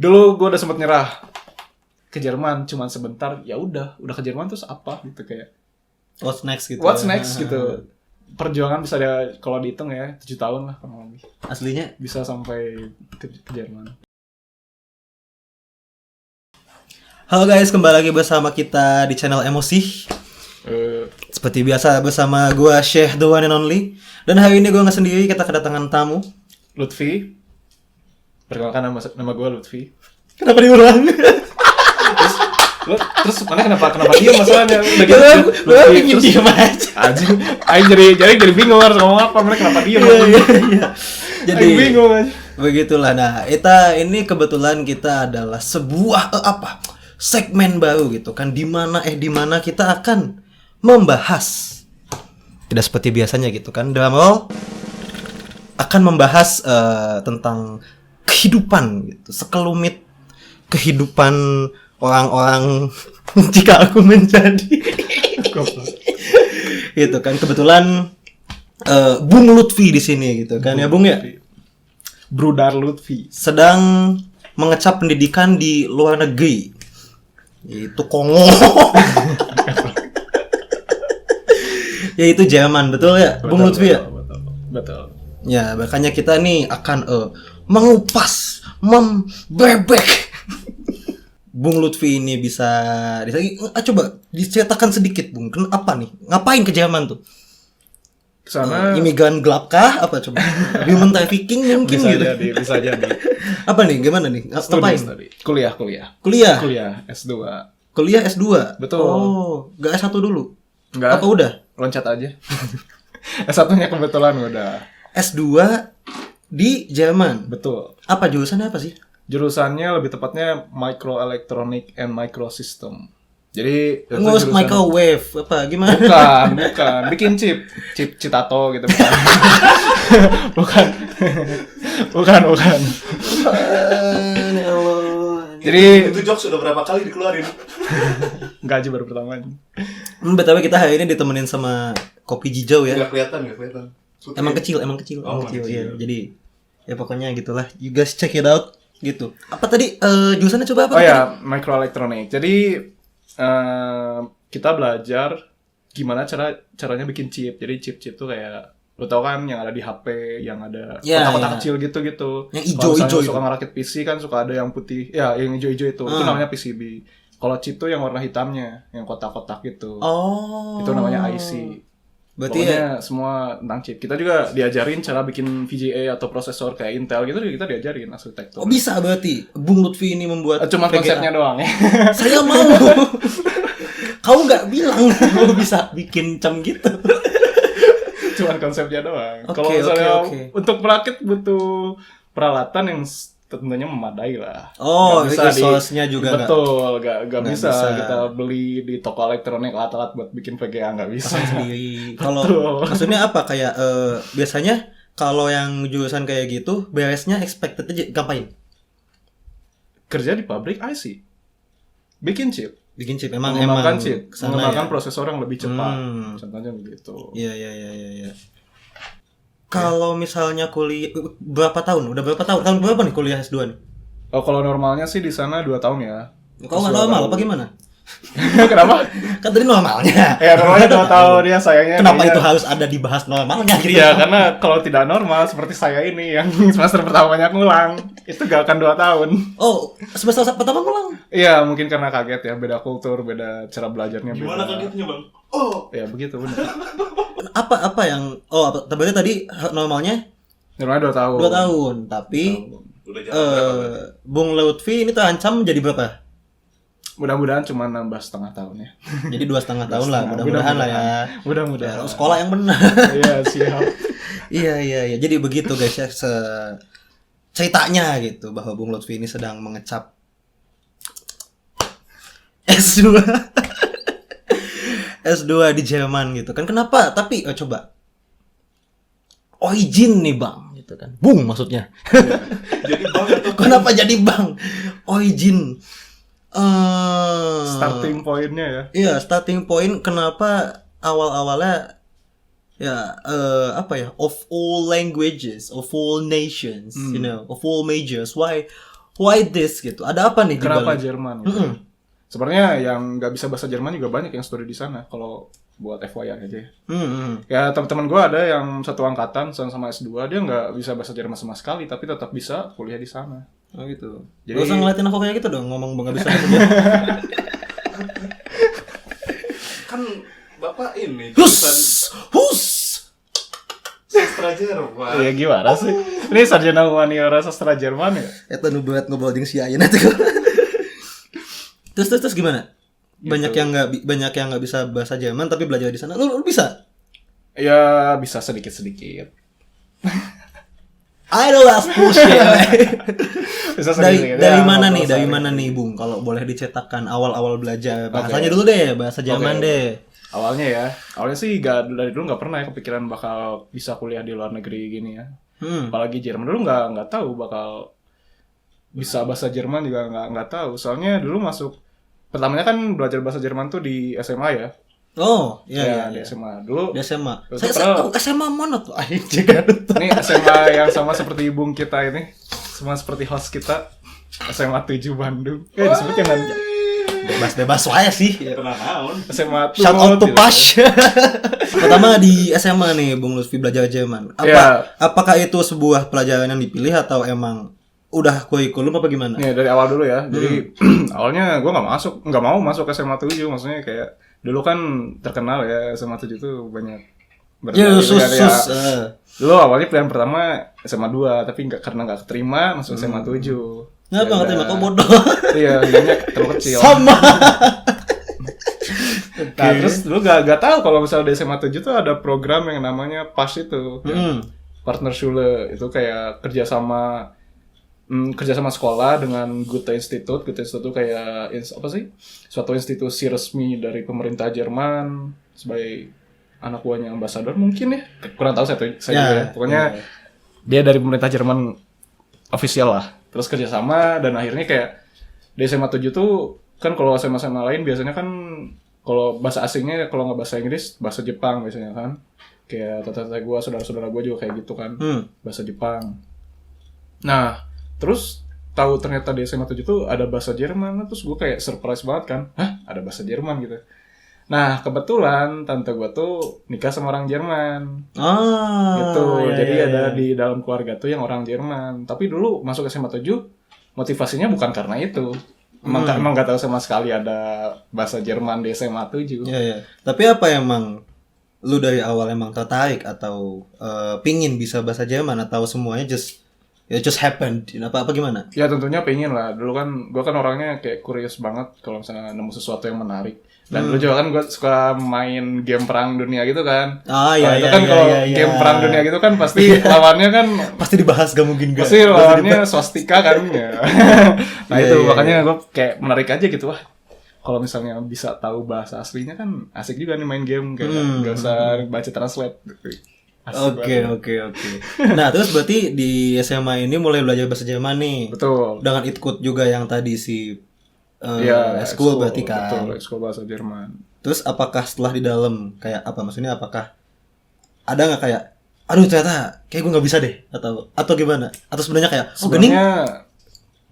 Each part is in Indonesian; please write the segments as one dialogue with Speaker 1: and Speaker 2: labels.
Speaker 1: Dulu gue udah sempat nyerah ke Jerman, cuman sebentar. Ya udah ke Jerman terus apa gitu kayak.
Speaker 2: What's next gitu.
Speaker 1: What's next gitu. Perjuangan bisa kalau dihitung ya 7 tahun lah kurang lebih.
Speaker 2: Aslinya
Speaker 1: Bisa sampai ke Jerman.
Speaker 2: halo guys, kembali lagi bersama kita di channel Emosi. Seperti biasa bersama gue Syekh the one and only. Dan hari ini gue gak sendiri, kita kedatangan tamu
Speaker 1: Lutfi. Perkenalkan nama gue Lutfi.
Speaker 2: Kenapa diulang?
Speaker 1: Terus mana kenapa diam masalahnya? Udah gitu
Speaker 2: Lutfi terus diam aja.
Speaker 1: Aing jadi bingung harus ngomong apa, mereka kenapa diam?
Speaker 2: Iya. Jadi
Speaker 1: Aing bingung aja.
Speaker 2: Begitulah. Nah, ini kebetulan kita adalah sebuah segmen baru gitu kan, di mana kita akan membahas tidak seperti biasanya gitu kan, dalam role akan membahas tentang kehidupan gitu, sekelumit kehidupan orang-orang jika aku menjadi gitu kan. Kebetulan Bung Lutfi di sini gitu kan, ya Bung ya.
Speaker 1: Brudar Lutfi
Speaker 2: Sedang mengecap pendidikan di luar negeri, yaitu Kongo. Yaitu Jerman, betul ya, Bung Lutfi ya?
Speaker 1: Betul.
Speaker 2: Ya, makanya kita nih akan mengupas, membebek Bung Lutfi ini bisa coba diceritakan sedikit, Bung. Kenapa nih? Ngapain ke Jerman tuh?
Speaker 1: Kesana
Speaker 2: Imigran gelap kah? Apa coba? Human trafficking mungkin
Speaker 1: bisa
Speaker 2: gitu.
Speaker 1: bisa jadi.
Speaker 2: Apa nih? Gimana nih? Ngapain?
Speaker 1: Kuliah. Kuliah S2.
Speaker 2: Kuliah S2.
Speaker 1: Betul.
Speaker 2: Oh, gak S1 dulu?
Speaker 1: Enggak.
Speaker 2: Apa udah?
Speaker 1: Loncat aja. S1-nya kebetulan udah.
Speaker 2: S2 di Jerman.
Speaker 1: Betul.
Speaker 2: Apa jurusannya apa sih?
Speaker 1: Jurusannya lebih tepatnya Microelectronic and Microsystem. Jadi
Speaker 2: Ngurus microwave apa gimana?
Speaker 1: Bukan. Bikin chip Citato gitu bukan. bukan. Jadi
Speaker 3: itu jokes sudah berapa kali dikeluarin?
Speaker 1: Enggak aja baru pertama.
Speaker 2: Btw kita hari ini ditemenin sama kopi hijau ya.
Speaker 3: Nggak kelihatan. Putih.
Speaker 2: Emang kecil.
Speaker 3: Oh,
Speaker 2: kecil.
Speaker 3: kecil.
Speaker 2: Ya. Jadi ya pokoknya gitulah. You guys check it out gitu. Apa tadi jurusannya coba apa?
Speaker 1: Oh ya, microelectronic. Jadi kita belajar gimana caranya bikin chip. Jadi chip tuh kayak lo tau kan yang ada di HP, yang ada kotak-kotak kecil gitu.
Speaker 2: Yang hijau-hijau
Speaker 1: suka ngerakit PC kan suka ada yang putih. Ya, yang hijau-hijau itu namanya PCB. Kalau chip tuh yang warna hitamnya, yang kotak-kotak gitu.
Speaker 2: Oh.
Speaker 1: Itu namanya IC.
Speaker 2: Berarti
Speaker 1: pokoknya semua tentang chip. Kita juga diajarin cara bikin VGA atau prosesor kayak Intel gitu, kita diajarin arsitektur.
Speaker 2: Oh bisa berarti Bung Lutfi ini membuat
Speaker 1: Cuma
Speaker 2: VGA.
Speaker 1: konsepnya doang ya.
Speaker 2: Saya mau. Kau nggak bilang mau bisa bikin cam gitu.
Speaker 1: Cuman konsepnya doang.
Speaker 2: Oke,
Speaker 1: Kalau misalnya
Speaker 2: oke.
Speaker 1: untuk merakit butuh peralatan yang tentunya memadai lah.
Speaker 2: Oh,
Speaker 1: Nggak bisa
Speaker 2: resource-nya juga
Speaker 1: betul, nggak
Speaker 2: nggak
Speaker 1: bisa
Speaker 2: bisa
Speaker 1: kita beli di toko elektronik alat-alat buat bikin VGA, nggak bisa.
Speaker 2: sendiri. Kalau
Speaker 1: Betul.
Speaker 2: maksudnya apa kayak biasanya kalau yang jurusan kayak gitu beresnya expected aja ngapain?
Speaker 1: Kerja di pabrik IC, bikin chip,
Speaker 2: Bikin chip
Speaker 1: mengembangkan chip,
Speaker 2: kesana
Speaker 1: mengembangkan
Speaker 2: ya?
Speaker 1: prosesor yang lebih cepat.
Speaker 2: Hmm.
Speaker 1: Contohnya begitu.
Speaker 2: Iya. Kalau misalnya kuliah berapa tahun? Udah berapa tahun? Tahun berapa nih kuliah S2 nih?
Speaker 1: Oh, kalau normalnya sih di sana 2 tahun ya.
Speaker 2: Kok nggak normal apa gimana?
Speaker 1: Kenapa?
Speaker 2: Kan tadi normalnya.
Speaker 1: Ya normalnya 2 tahun ya, sayangnya.
Speaker 2: Kenapa
Speaker 1: kayaknya-
Speaker 2: itu harus ada dibahas normalnya gitu?
Speaker 1: Iya, karena kalau tidak normal seperti saya ini yang semester pertamanya ngulang, itu gak akan 2 tahun.
Speaker 2: Oh, semester pertama ngulang.
Speaker 1: Iya, mungkin karena kaget ya, beda kultur, beda cara belajarnya.
Speaker 3: Gimana
Speaker 1: beda.
Speaker 3: kagetnya, Bang? Oh,
Speaker 1: Ya begitu, benar.
Speaker 2: Apa yang berarti tadi normalnya
Speaker 1: Normalnya 2 tahun.
Speaker 2: 2 tahun, tapi
Speaker 3: udah jalan berapa?
Speaker 2: Bung Lutfi ini terancam jadi berapa?
Speaker 1: Mudah-mudahan cuma nambah setengah tahun ya.
Speaker 2: Jadi 2,5 tahun lah, mudah-mudahan lah ya.
Speaker 1: Mudah-mudahan.
Speaker 2: Sekolah yang benar.
Speaker 1: Iya, siap.
Speaker 2: Iya. Jadi begitu guys ya, ceritanya gitu bahwa Bung Lutfi ini sedang mengecap S2 S2 di Jerman gitu kan. Kenapa? Tapi coba origin nih Bang gitu kan. Bung maksudnya.
Speaker 3: Jadi Bang atau
Speaker 2: Kenapa jadi Bang? Origin
Speaker 1: Starting pointnya ya.
Speaker 2: Iya, starting point kenapa awal-awalnya ya of all languages, of all nations, you know, of all majors, why Why this gitu? Ada apa nih di
Speaker 1: Kenapa
Speaker 2: balik?
Speaker 1: Jerman? Gitu. Sebenarnya yang nggak bisa bahasa Jerman juga banyak yang studi di sana. Kalau buat FYI aja ya. Ya teman-teman gue ada yang satu angkatan sama S2 dia nggak bisa bahasa Jerman sama sekali tapi tetap bisa kuliah di sana.
Speaker 2: Oh gitu.
Speaker 1: Jadi-
Speaker 2: Gak usah ngeliatin aku kayak gitu dong, ngomong nggak bisa.
Speaker 3: Kan Bapak ini
Speaker 2: Hus,
Speaker 3: jurusan
Speaker 2: hus.
Speaker 3: sastra Jerman.
Speaker 1: Ya gimana sih? Ini sarjana humaniora sastra Jerman ya?
Speaker 2: Eta nu buat ngobrol jeung si Ayeuna tuh. Terus gimana? Banyak yang nggak bisa bahasa Jerman tapi belajar di sana. Lu bisa?
Speaker 1: Ya bisa sedikit-sedikit.
Speaker 2: I don't ask bullshit.
Speaker 1: Bisa
Speaker 2: dari
Speaker 1: sedikit.
Speaker 2: dari
Speaker 1: Ya,
Speaker 2: mana
Speaker 1: ngobrol
Speaker 2: nih? Dari
Speaker 1: sehari.
Speaker 2: mana nih, Bung? Kalau boleh dicetakkan awal-awal belajar bahasanya dulu deh, bahasa Jerman
Speaker 1: Oke.
Speaker 2: deh.
Speaker 1: Awalnya sih dari dulu nggak pernah ya kepikiran bakal bisa kuliah di luar negeri gini ya. Apalagi Jerman dulu nggak tahu bakal bisa bahasa Jerman juga nggak tahu. Soalnya dulu masuk pertamanya kan belajar bahasa Jerman tuh di SMA ya.
Speaker 2: Oh,
Speaker 1: Ya,
Speaker 2: iya.
Speaker 1: di SMA dulu.
Speaker 2: Di SMA.
Speaker 1: Terus
Speaker 2: Saya
Speaker 1: padahal-
Speaker 2: SMA mana tuh? Anjing kan.
Speaker 1: Ini SMA yang sama seperti Bung kita ini, sama seperti host kita, SMA 7 Bandung. Disebut jangan
Speaker 2: Bebas wae sih.
Speaker 3: Pernah naon?
Speaker 1: SMA tuh.
Speaker 2: Shout out to
Speaker 1: gitu.
Speaker 2: Pash. Pertama di SMA nih Bung Lutfi belajar Jerman.
Speaker 1: Iya.
Speaker 2: Apakah itu sebuah pelajaran yang dipilih atau emang udah kurikulum apa gimana?
Speaker 1: Ya dari awal dulu ya. Jadi awalnya gue nggak mau masuk SMA 7, maksudnya kayak dulu kan terkenal ya SMA 7 tuh banyak
Speaker 2: Ya,
Speaker 1: gitu kan, ya.
Speaker 2: sus.
Speaker 1: Dulu awalnya pilihan pertama SMA 2, tapi karena nggak keterima masuk SMA 7.
Speaker 2: Kenapa nggak terima? Kau bodoh.
Speaker 1: Iya, nilainya terlalu kecil.
Speaker 2: Sama.
Speaker 1: Nah, terus dulu gak tahu kalau misalnya di SMA 7 tuh ada program yang namanya PAS itu. Partnerschule itu kayak kerjasama sekolah dengan Goethe Institut. Goethe Institut itu kayak apa sih? Suatu institusi resmi dari pemerintah Jerman sebagai anak buahnya ambasador mungkin ya. Kurang tahu saya juga ya. Pokoknya dia dari pemerintah Jerman official lah. Terus kerjasama dan akhirnya kayak di SMA 7 tuh kan kalau SMA-SMA lain biasanya kan kalau bahasa asingnya kalau nggak bahasa Inggris bahasa Jepang biasanya kan. Kayak tata-tata gue, saudara-saudara gue juga kayak gitu kan. Bahasa Jepang. Nah, terus tahu ternyata di SMA 7 tuh ada bahasa Jerman. Terus gue kayak surprise banget kan. Hah? Ada bahasa Jerman gitu. Nah, kebetulan tante gue tuh nikah sama orang Jerman. Gitu. Jadi ada di dalam keluarga tuh yang orang Jerman. Tapi dulu masuk SMA 7 motivasinya bukan karena itu. Emang gak tahu sama sekali ada bahasa Jerman di SMA 7.
Speaker 2: Iya. Tapi apa emang lu dari awal emang tertarik atau pingin bisa bahasa Jerman atau semuanya just happened? Apa gimana?
Speaker 1: Ya tentunya pengen lah. Dulu kan gue kan orangnya kayak curious banget kalau misalnya nemu sesuatu yang menarik. Dan dulu juga kan gue suka main game perang dunia gitu kan. Itu kan kalau game perang dunia gitu kan pasti lawannya kan
Speaker 2: pasti dibahas gak mungkin gak.
Speaker 1: pasti lawannya swastika kan ya. Nah itu makanya gue kayak menarik aja gitu wah. Kalau misalnya bisa tahu bahasa aslinya kan asik juga nih main game kayak gak usah baca translate.
Speaker 2: Oke. Nah, terus berarti di SMA ini mulai belajar bahasa Jerman nih.
Speaker 1: Betul.
Speaker 2: Dengan ikut juga yang tadi si
Speaker 1: School
Speaker 2: berarti kan.
Speaker 1: Betul, school bahasa Jerman.
Speaker 2: Terus apakah setelah di dalam kayak apa maksudnya apakah ada nggak kayak aduh ternyata kayak gue nggak bisa deh atau gimana? Atau sebenarnya kayak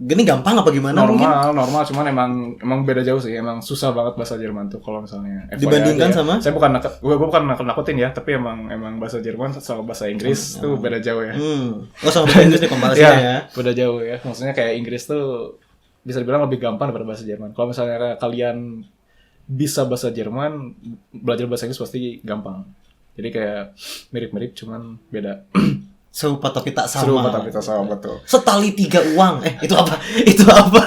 Speaker 2: gini gampang apa gimana mungkin?
Speaker 1: Normal, cuman emang beda jauh sih. Emang susah banget bahasa Jerman tuh kalau misalnya FYI
Speaker 2: dibandingkan
Speaker 1: aja ya.
Speaker 2: sama?
Speaker 1: Saya gue bukan nakutin ya, tapi emang bahasa Jerman sama bahasa Inggris tuh beda jauh ya.
Speaker 2: Oh sama bahasa Inggris nih komparasinya ya.
Speaker 1: Beda jauh ya. Maksudnya kayak Inggris tuh bisa dibilang lebih gampang daripada bahasa Jerman. Kalau misalnya kalian bisa bahasa Jerman, belajar bahasa Inggris pasti gampang. Jadi kayak mirip-mirip cuman beda.
Speaker 2: Serupa tapi tak sama.
Speaker 1: Serupa tapi tak sama, betul.
Speaker 2: Setali 3 uang. Itu apa? Itu apa?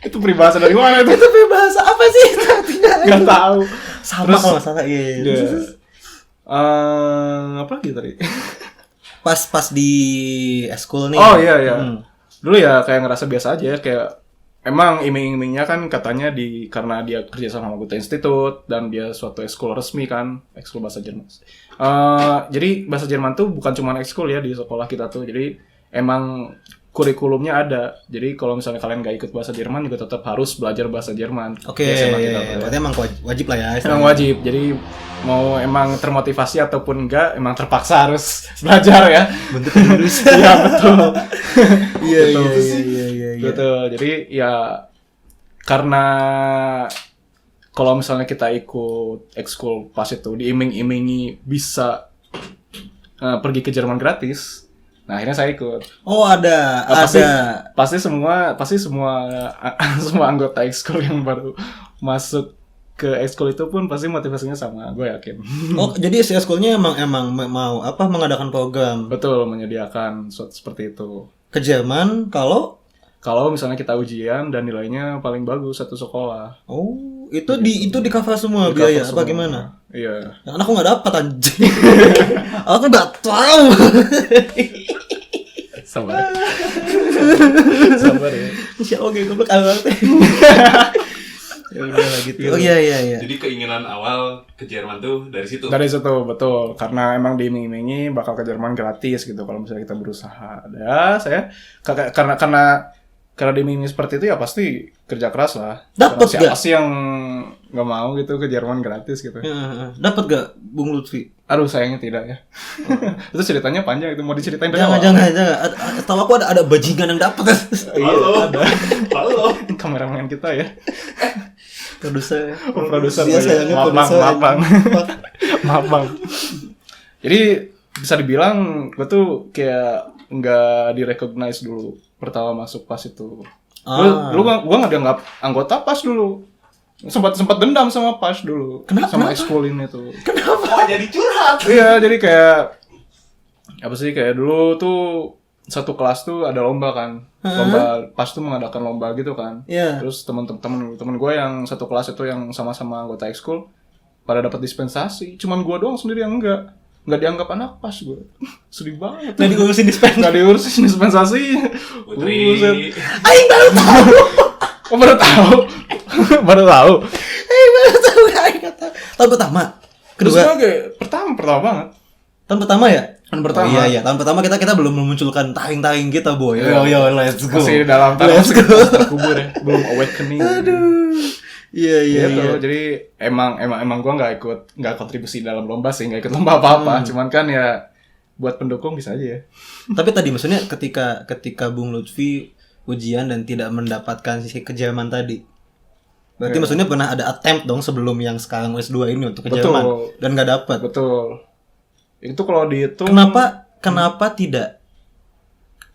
Speaker 1: Itu peribahasa dari mana itu?
Speaker 2: Itu bahasa apa sih itu artinya?
Speaker 1: Gak tahu.
Speaker 2: Sama kalau nggak salah. Iya.
Speaker 1: Apa lagi tadi?
Speaker 2: Pas di school nih.
Speaker 1: Oh iya. Dulu ya kayak ngerasa biasa aja kayak emang iming-imingnya kan katanya karena dia kerja sama Goethe Institut dan dia suatu ekskul resmi kan, ekskul bahasa Jerman. Jadi bahasa Jerman tuh bukan cuma ekskul ya di sekolah kita tuh. Jadi emang kurikulumnya ada. Jadi kalau misalnya kalian nggak ikut bahasa Jerman juga tetap harus belajar bahasa Jerman.
Speaker 2: Oke,
Speaker 1: Di SMA kita,
Speaker 2: iya. Berarti emang wajib lah ya.
Speaker 1: Emang wajib. Jadi mau emang termotivasi ataupun enggak, emang terpaksa harus belajar ya.
Speaker 2: Bentuk jurus.
Speaker 1: Iya betul.
Speaker 2: Iya,
Speaker 1: Betul.
Speaker 2: iya.
Speaker 1: Betul. Jadi ya karena kalau misalnya kita ikut ekskul pas itu diiming-imingi bisa pergi ke Jerman gratis. Nah, akhirnya saya ikut.
Speaker 2: Oh, ada.
Speaker 1: Pasti semua semua anggota ekskul yang baru masuk ke ekskul itu pun pasti motivasinya sama, gue yakin.
Speaker 2: Oh, jadi si eskulnya emang mau mengadakan program
Speaker 1: Betul, menyediakan seperti itu.
Speaker 2: ke Jerman kalau
Speaker 1: Misalnya kita ujian dan nilainya paling bagus satu sekolah.
Speaker 2: oh, itu di cover semua
Speaker 1: Di
Speaker 2: biaya
Speaker 1: cover
Speaker 2: apa
Speaker 1: semua.
Speaker 2: gimana?
Speaker 1: Iya.
Speaker 2: Ya, kan aku nggak dapat anjing. Aku nggak tahu.
Speaker 1: Sabar. Sabar ya.
Speaker 2: Insya Allah goblok banget. Ya udah lah gitu. Oh iya.
Speaker 3: Jadi keinginan awal ke Jerman tuh dari situ.
Speaker 1: Dari situ betul, karena emang diiming-imingi bakal ke Jerman gratis gitu kalau misalnya kita berusaha. Ya saya karena diiming-imingi seperti itu ya pasti kerja keras lah.
Speaker 2: Dapet
Speaker 1: Karena siapa
Speaker 2: gak?
Speaker 1: sih yang nggak mau gitu ke Jerman gratis gitu?
Speaker 2: Ya, dapat gak Bung Lutfi?
Speaker 1: Aduh sayangnya tidak ya. Itu ceritanya panjang itu mau diceritain dari
Speaker 2: Jangan.
Speaker 1: awal.
Speaker 2: Tahu aku ada bajingan yang dapat.
Speaker 3: Halo. Halo.
Speaker 1: Kameramen kita ya.
Speaker 2: Produser.
Speaker 1: Produser.
Speaker 2: Iya, sayangnya
Speaker 1: Maaf
Speaker 2: produser.
Speaker 1: bang. Maaf bang. Jadi bisa dibilang gue tuh kayak nggak direcognize dulu pertama masuk pas itu. Dulu gue nggak dianggap anggota pas dulu. Sempat dendam sama pas dulu. Sama ekskul ini tuh.
Speaker 3: Oh, jadi curhat.
Speaker 1: Iya, jadi kayak apa sih, kayak dulu tuh satu kelas tuh ada lomba kan. Lomba pas tuh mengadakan lomba gitu kan.
Speaker 2: Iya.
Speaker 1: Terus temen gue yang satu kelas itu yang sama-sama anggota ekskul pada dapat dispensasi. Cuman gue doang sendiri yang enggak dianggap anak pas gue. Sedih banget.
Speaker 2: Nggak diurusin dispensasi.
Speaker 1: Nggak diurusin dispensasi.
Speaker 3: Putri.
Speaker 1: Buset.
Speaker 2: Aing baru tahu.
Speaker 1: Oh, baru tahu. Baru tahu.
Speaker 2: Baru tahu. Aing nggak tahu. Tahun pertama.
Speaker 1: Terus
Speaker 2: Kedua.
Speaker 1: gue pertama banget.
Speaker 2: Tahun pertama ya?
Speaker 1: Tahun pertama.
Speaker 2: Oh, iya. Tahun pertama kita belum memunculkan taring-taring kita, boy.
Speaker 1: Iya.
Speaker 2: Yo, let's go.
Speaker 1: Masih dalam
Speaker 2: Let's
Speaker 1: masih
Speaker 2: go.
Speaker 1: terkubur ya. Belum awakening.
Speaker 2: Aduh. Iya.
Speaker 1: Gitu. Jadi emang gue nggak kontribusi dalam lomba sih, nggak ikut lomba apa-apa. Cuman kan ya buat pendukung bisa aja ya.
Speaker 2: Tapi tadi maksudnya ketika Bung Lutfi ujian dan tidak mendapatkan si ke Jerman tadi. Berarti maksudnya pernah ada attempt dong sebelum yang sekarang S2 ini untuk ke
Speaker 1: Betul.
Speaker 2: Jerman dan nggak dapat.
Speaker 1: Betul. Itu kalau dihitung.
Speaker 2: Kenapa tidak?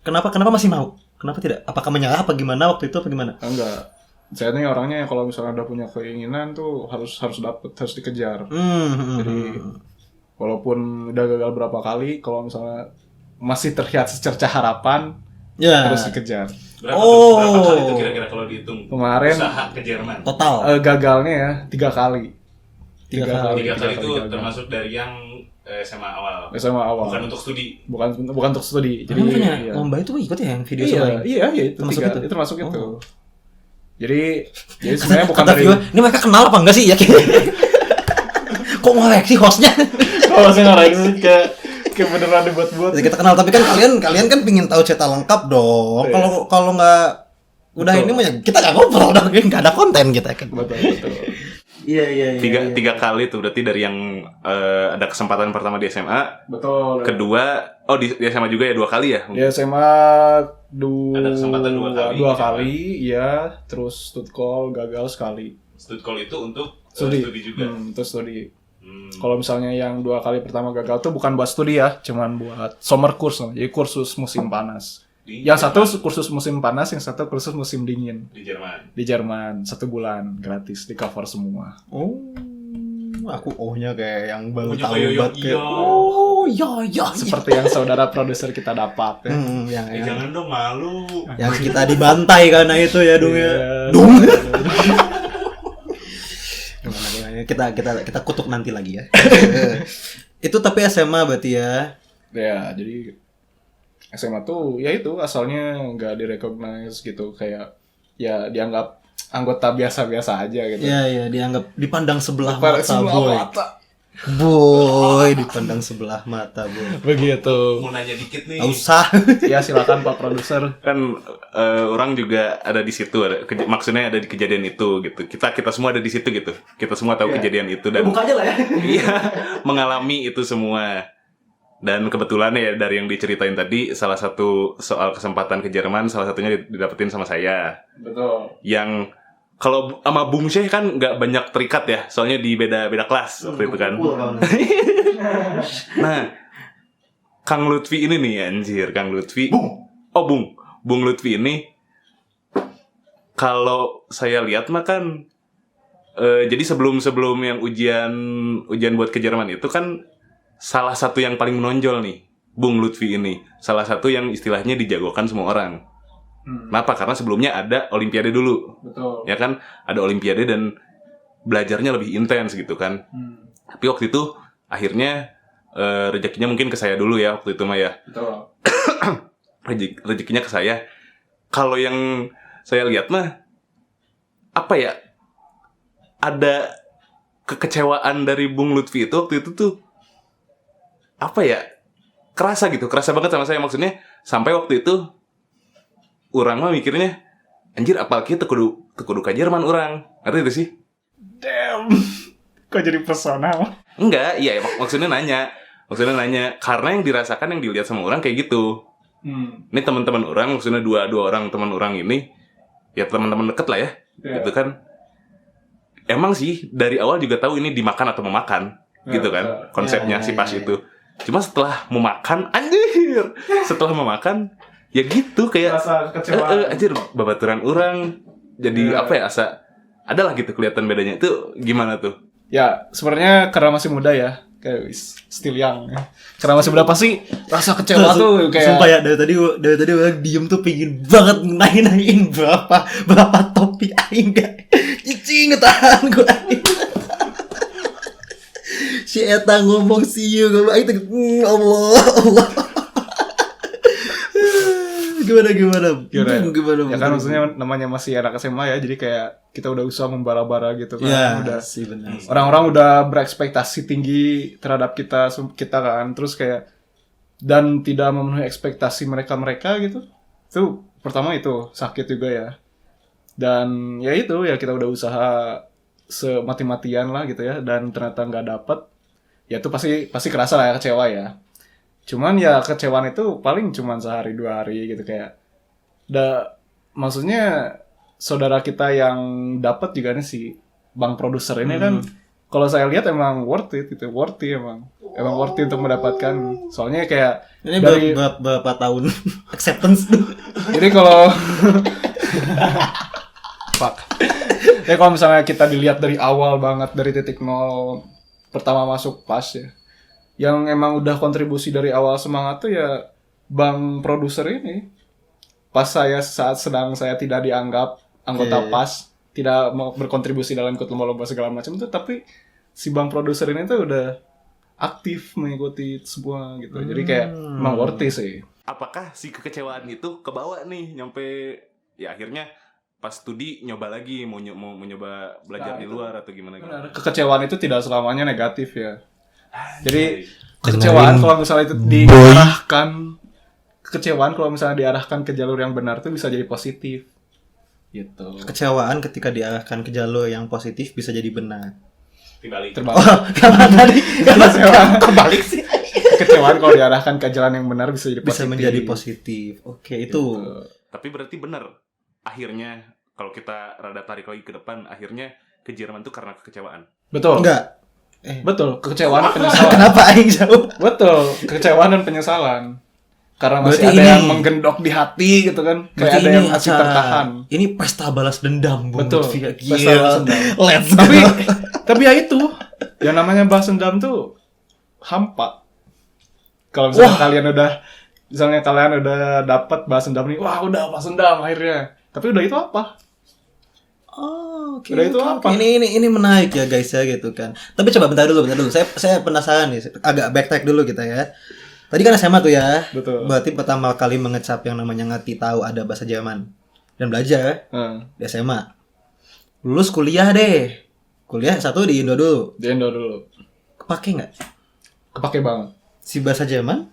Speaker 2: Kenapa masih mau? Kenapa tidak? Apakah menyerah apa gimana waktu itu apa gimana?
Speaker 1: Enggak. Saya ini orangnya kalau misalnya udah punya keinginan tuh harus dapet, harus dikejar. Jadi walaupun udah gagal berapa kali, kalau misalnya masih terlihat secercah harapan,
Speaker 2: Ya.
Speaker 1: harus dikejar.
Speaker 3: Berapa kali itu kira-kira kalau dihitung?
Speaker 1: Kemarin
Speaker 3: Usaha ke Jerman.
Speaker 2: Total.
Speaker 1: gagalnya ya 3 kali.
Speaker 2: Tiga kali.
Speaker 3: 3 kali itu
Speaker 1: gagal.
Speaker 3: termasuk dari yang SMA awal.
Speaker 1: SMA awal.
Speaker 3: Bukan untuk studi.
Speaker 1: Bukan untuk studi. Jadi
Speaker 2: Makanya
Speaker 1: iya.
Speaker 2: lomba itu ikut ya yang video
Speaker 1: Iya,
Speaker 2: sama ini?
Speaker 1: iya, itu
Speaker 2: Termasuk
Speaker 1: tiga,
Speaker 2: itu?
Speaker 1: itu termasuk itu.
Speaker 2: Oh.
Speaker 1: Jadi sebenarnya bukan
Speaker 2: Kata
Speaker 1: dari
Speaker 2: viewer, ini mereka kenal apa enggak sih ya? Kok ngoreksi hostnya?
Speaker 1: kalau saya ngoreksi kayak beneran dibuat-buat.
Speaker 2: Jadi kita kenal, tapi kan kalian kan pingin tahu cerita lengkap dong.
Speaker 1: Iya.
Speaker 2: Kalau nggak udah
Speaker 1: Betul.
Speaker 2: ini mah ya kita nggak ngobrol dong, nggak ada konten kita kan.
Speaker 1: Betul.
Speaker 2: Iya.
Speaker 3: Tiga kali tuh berarti dari yang ada kesempatan pertama di SMA,
Speaker 1: Betul.
Speaker 3: kedua di SMA juga ya 2 kali ya.
Speaker 1: Di SMA
Speaker 3: Ada kesempatan 2 kali.
Speaker 1: 2 kali, ya. Terus studcall gagal sekali.
Speaker 3: Stud call itu untuk
Speaker 1: Studi
Speaker 3: juga.
Speaker 1: Terus studi. Kalau misalnya yang 2 kali pertama gagal tuh bukan buat studi ya, cuman buat summer course loh. Jadi kursus musim panas. Yang satu kursus musim panas, yang satu kursus musim dingin.
Speaker 3: Di Jerman.
Speaker 1: Di Jerman 1 bulan gratis, di cover semua.
Speaker 2: Oh, aku ohnya kayak yang baru
Speaker 3: Ohnya
Speaker 2: tahu
Speaker 3: kayak
Speaker 2: banget
Speaker 3: iya.
Speaker 2: kayak. Oh, iya.
Speaker 1: Seperti yang saudara produser kita dapat ya.
Speaker 2: Yang
Speaker 3: Jangan dong, malu.
Speaker 2: yang kita dibantai karena itu ya, Dung ya.
Speaker 1: Iya.
Speaker 2: Dung. Gimana? Kita kutuk nanti lagi ya. Itu tapi SMA berarti ya.
Speaker 1: Ya, jadi SMA tuh ya itu asalnya nggak direcognize gitu, kayak ya dianggap anggota biasa-biasa aja gitu.
Speaker 2: Iya, dianggap dipandang sebelah
Speaker 1: Pada
Speaker 2: mata,
Speaker 1: sebelah
Speaker 2: boy.
Speaker 1: mata.
Speaker 2: Boy, dipandang sebelah mata, Boy.
Speaker 1: Begitu.
Speaker 3: Mau nanya dikit nih.
Speaker 2: Gak usah.
Speaker 1: Ya silakan Pak Produser.
Speaker 3: Kan orang juga ada di situ, maksudnya ada di kejadian itu gitu. Kita semua ada di situ gitu. Kita semua tahu kejadian itu dan
Speaker 2: Buka aja lah ya.
Speaker 3: iya, mengalami itu semua. Dan kebetulan ya dari yang diceritain tadi, salah satu soal kesempatan ke Jerman, salah satunya didapetin sama saya.
Speaker 1: Betul.
Speaker 3: Yang kalau sama Bung Syekh kan nggak banyak terikat ya, soalnya di beda kelas waktu itu kan. Nah, Kang Lutfi ini nih anjir, Kang Lutfi. Bung Lutfi ini kalau saya lihat mah kan jadi sebelum yang ujian buat ke Jerman itu kan salah satu yang paling menonjol nih, Bung Lutfi ini. Salah satu yang istilahnya dijagokan semua orang. Kenapa? Karena sebelumnya ada Olimpiade dulu.
Speaker 1: Betul.
Speaker 3: Ya kan, ada Olimpiade dan belajarnya lebih intens gitu kan. Tapi waktu itu akhirnya rezekinya mungkin ke saya dulu ya waktu itu mah ya.
Speaker 1: Betul.
Speaker 3: Rezekinya ke saya. Kalau yang saya lihat mah apa ya? Ada kekecewaan dari Bung Lutfi itu waktu itu tuh apa ya? Kerasa banget sama saya, maksudnya sampai waktu itu orang mah mikirnya anjir apal kita kudu ka Jerman orang. Ngerti itu sih?
Speaker 1: Damn. Kok jadi personal?
Speaker 3: Enggak, iya maksudnya nanya karena yang dirasakan yang dilihat sama orang kayak gitu. Ini teman-teman orang, maksudnya dua orang teman orang ini ya teman-teman deket lah ya. Gitu kan. Emang sih dari awal juga tahu ini dimakan atau memakan gitu kan konsepnya si pas itu. Cuma setelah memakan anjir, setelah memakan ya gitu kayak
Speaker 1: rasa kecewaan.
Speaker 3: anjir babaturan orang jadi apa ya adalah gitu kelihatan bedanya. Itu gimana tuh?
Speaker 1: Ya sebenarnya karena masih muda ya, kayak still young. Karena masih muda pasti rasa kecewa tuh kayak.
Speaker 2: Sumpah ya dari tadi orang diem tuh pingin banget nanyain berapa topik aing gak cicing ngetahan gue. Si Eta ngomong see you kalau aing tuh Allah. Gimana?
Speaker 1: Ya kan maksudnya namanya masih anak SMA ya, jadi kayak kita udah usaha membara-bara gitu kan.
Speaker 2: Ya,
Speaker 1: udah
Speaker 2: sih benar.
Speaker 1: Orang-orang udah berekspektasi tinggi terhadap kita kan, terus kayak dan tidak memenuhi ekspektasi mereka gitu. Itu pertama itu sakit juga ya. Dan ya itu ya kita udah usaha semati-matian lah gitu ya, dan ternyata nggak dapet. Ya itu pasti kerasa lah ya, kecewa ya. Cuman ya kecewaan itu paling cuman sehari 2 hari gitu kayak. Maksudnya saudara kita yang dapat juga nih si Bang Produser ini kan kalau saya lihat emang worth it emang worth it untuk mendapatkan. Soalnya kayak
Speaker 2: Ini
Speaker 1: dari
Speaker 2: berapa tahun acceptance tuh.
Speaker 1: jadi kalau fuck. Ya kalau misalnya kita dilihat dari awal banget dari titik nol pertama masuk pas ya. Yang emang udah kontribusi dari awal semangat tuh ya Bang Produser ini. Pas saat sedang saya tidak dianggap anggota PAS, tidak mau berkontribusi dalam ikut lomba-lomba segala macam itu, tapi si Bang Produser ini tuh udah aktif mengikuti semua gitu. Jadi kayak emang worth it sih.
Speaker 3: Apakah si kekecewaan itu kebawa nih nyampe ya akhirnya pas studi nyoba lagi mau nyoba belajar di luar atau gimana?
Speaker 1: Benar. Kekecewaan itu tidak selamanya negatif ya. Jadi kekecewaan kalau misalnya itu diarahkan ke jalur yang benar tuh bisa jadi positif. Gitu.
Speaker 2: Kekecewaan ketika diarahkan ke jalur yang positif bisa jadi benar.
Speaker 3: Terbalik.
Speaker 2: Karena tadi
Speaker 1: Terbalik sih. Kekecewaan kalau diarahkan ke jalan yang benar bisa jadi positif.
Speaker 2: Bisa menjadi positif. Oke, itu.
Speaker 3: Tapi berarti benar. Akhirnya kalau kita rada tarik lagi ke depan, akhirnya ke Jerman tuh karena kekecewaan.
Speaker 1: Betul.
Speaker 2: Enggak.
Speaker 1: Betul, kekecewaan dan penyesalan.
Speaker 2: Kenapa aing jauh?
Speaker 1: Betul, kekecewaan dan penyesalan. Karena masih
Speaker 2: Berarti
Speaker 1: ada yang menggendok di hati gitu kan. Kayak ada yang masih tertahan.
Speaker 2: Ini pesta balas dendam, Bung.
Speaker 1: Betul.
Speaker 2: Lutfi.
Speaker 1: Pesta balas dendam.
Speaker 2: Let's go.
Speaker 1: Tapi ya itu, yang namanya balas dendam tuh hampa. Kalau misalnya kalian udah dapat balas dendam nih, wah udah balas dendam akhirnya. Tapi udah itu apa?
Speaker 2: Oh, oke.
Speaker 1: Udah itu apa?
Speaker 2: Ini menarik ya guys ya gitu kan. Tapi coba bentar dulu. Saya penasaran nih. Agak backtrack dulu kita ya. Tadi kan SMA tuh ya.
Speaker 1: Betul.
Speaker 2: Berarti pertama kali mengecap yang namanya ngerti tahu ada bahasa Jerman dan belajar di SMA. Lulus kuliah deh. Kuliah satu di Indo dulu.
Speaker 1: Di Indo dulu.
Speaker 2: kepake nggak?
Speaker 1: Kepake banget.
Speaker 2: Si bahasa Jerman?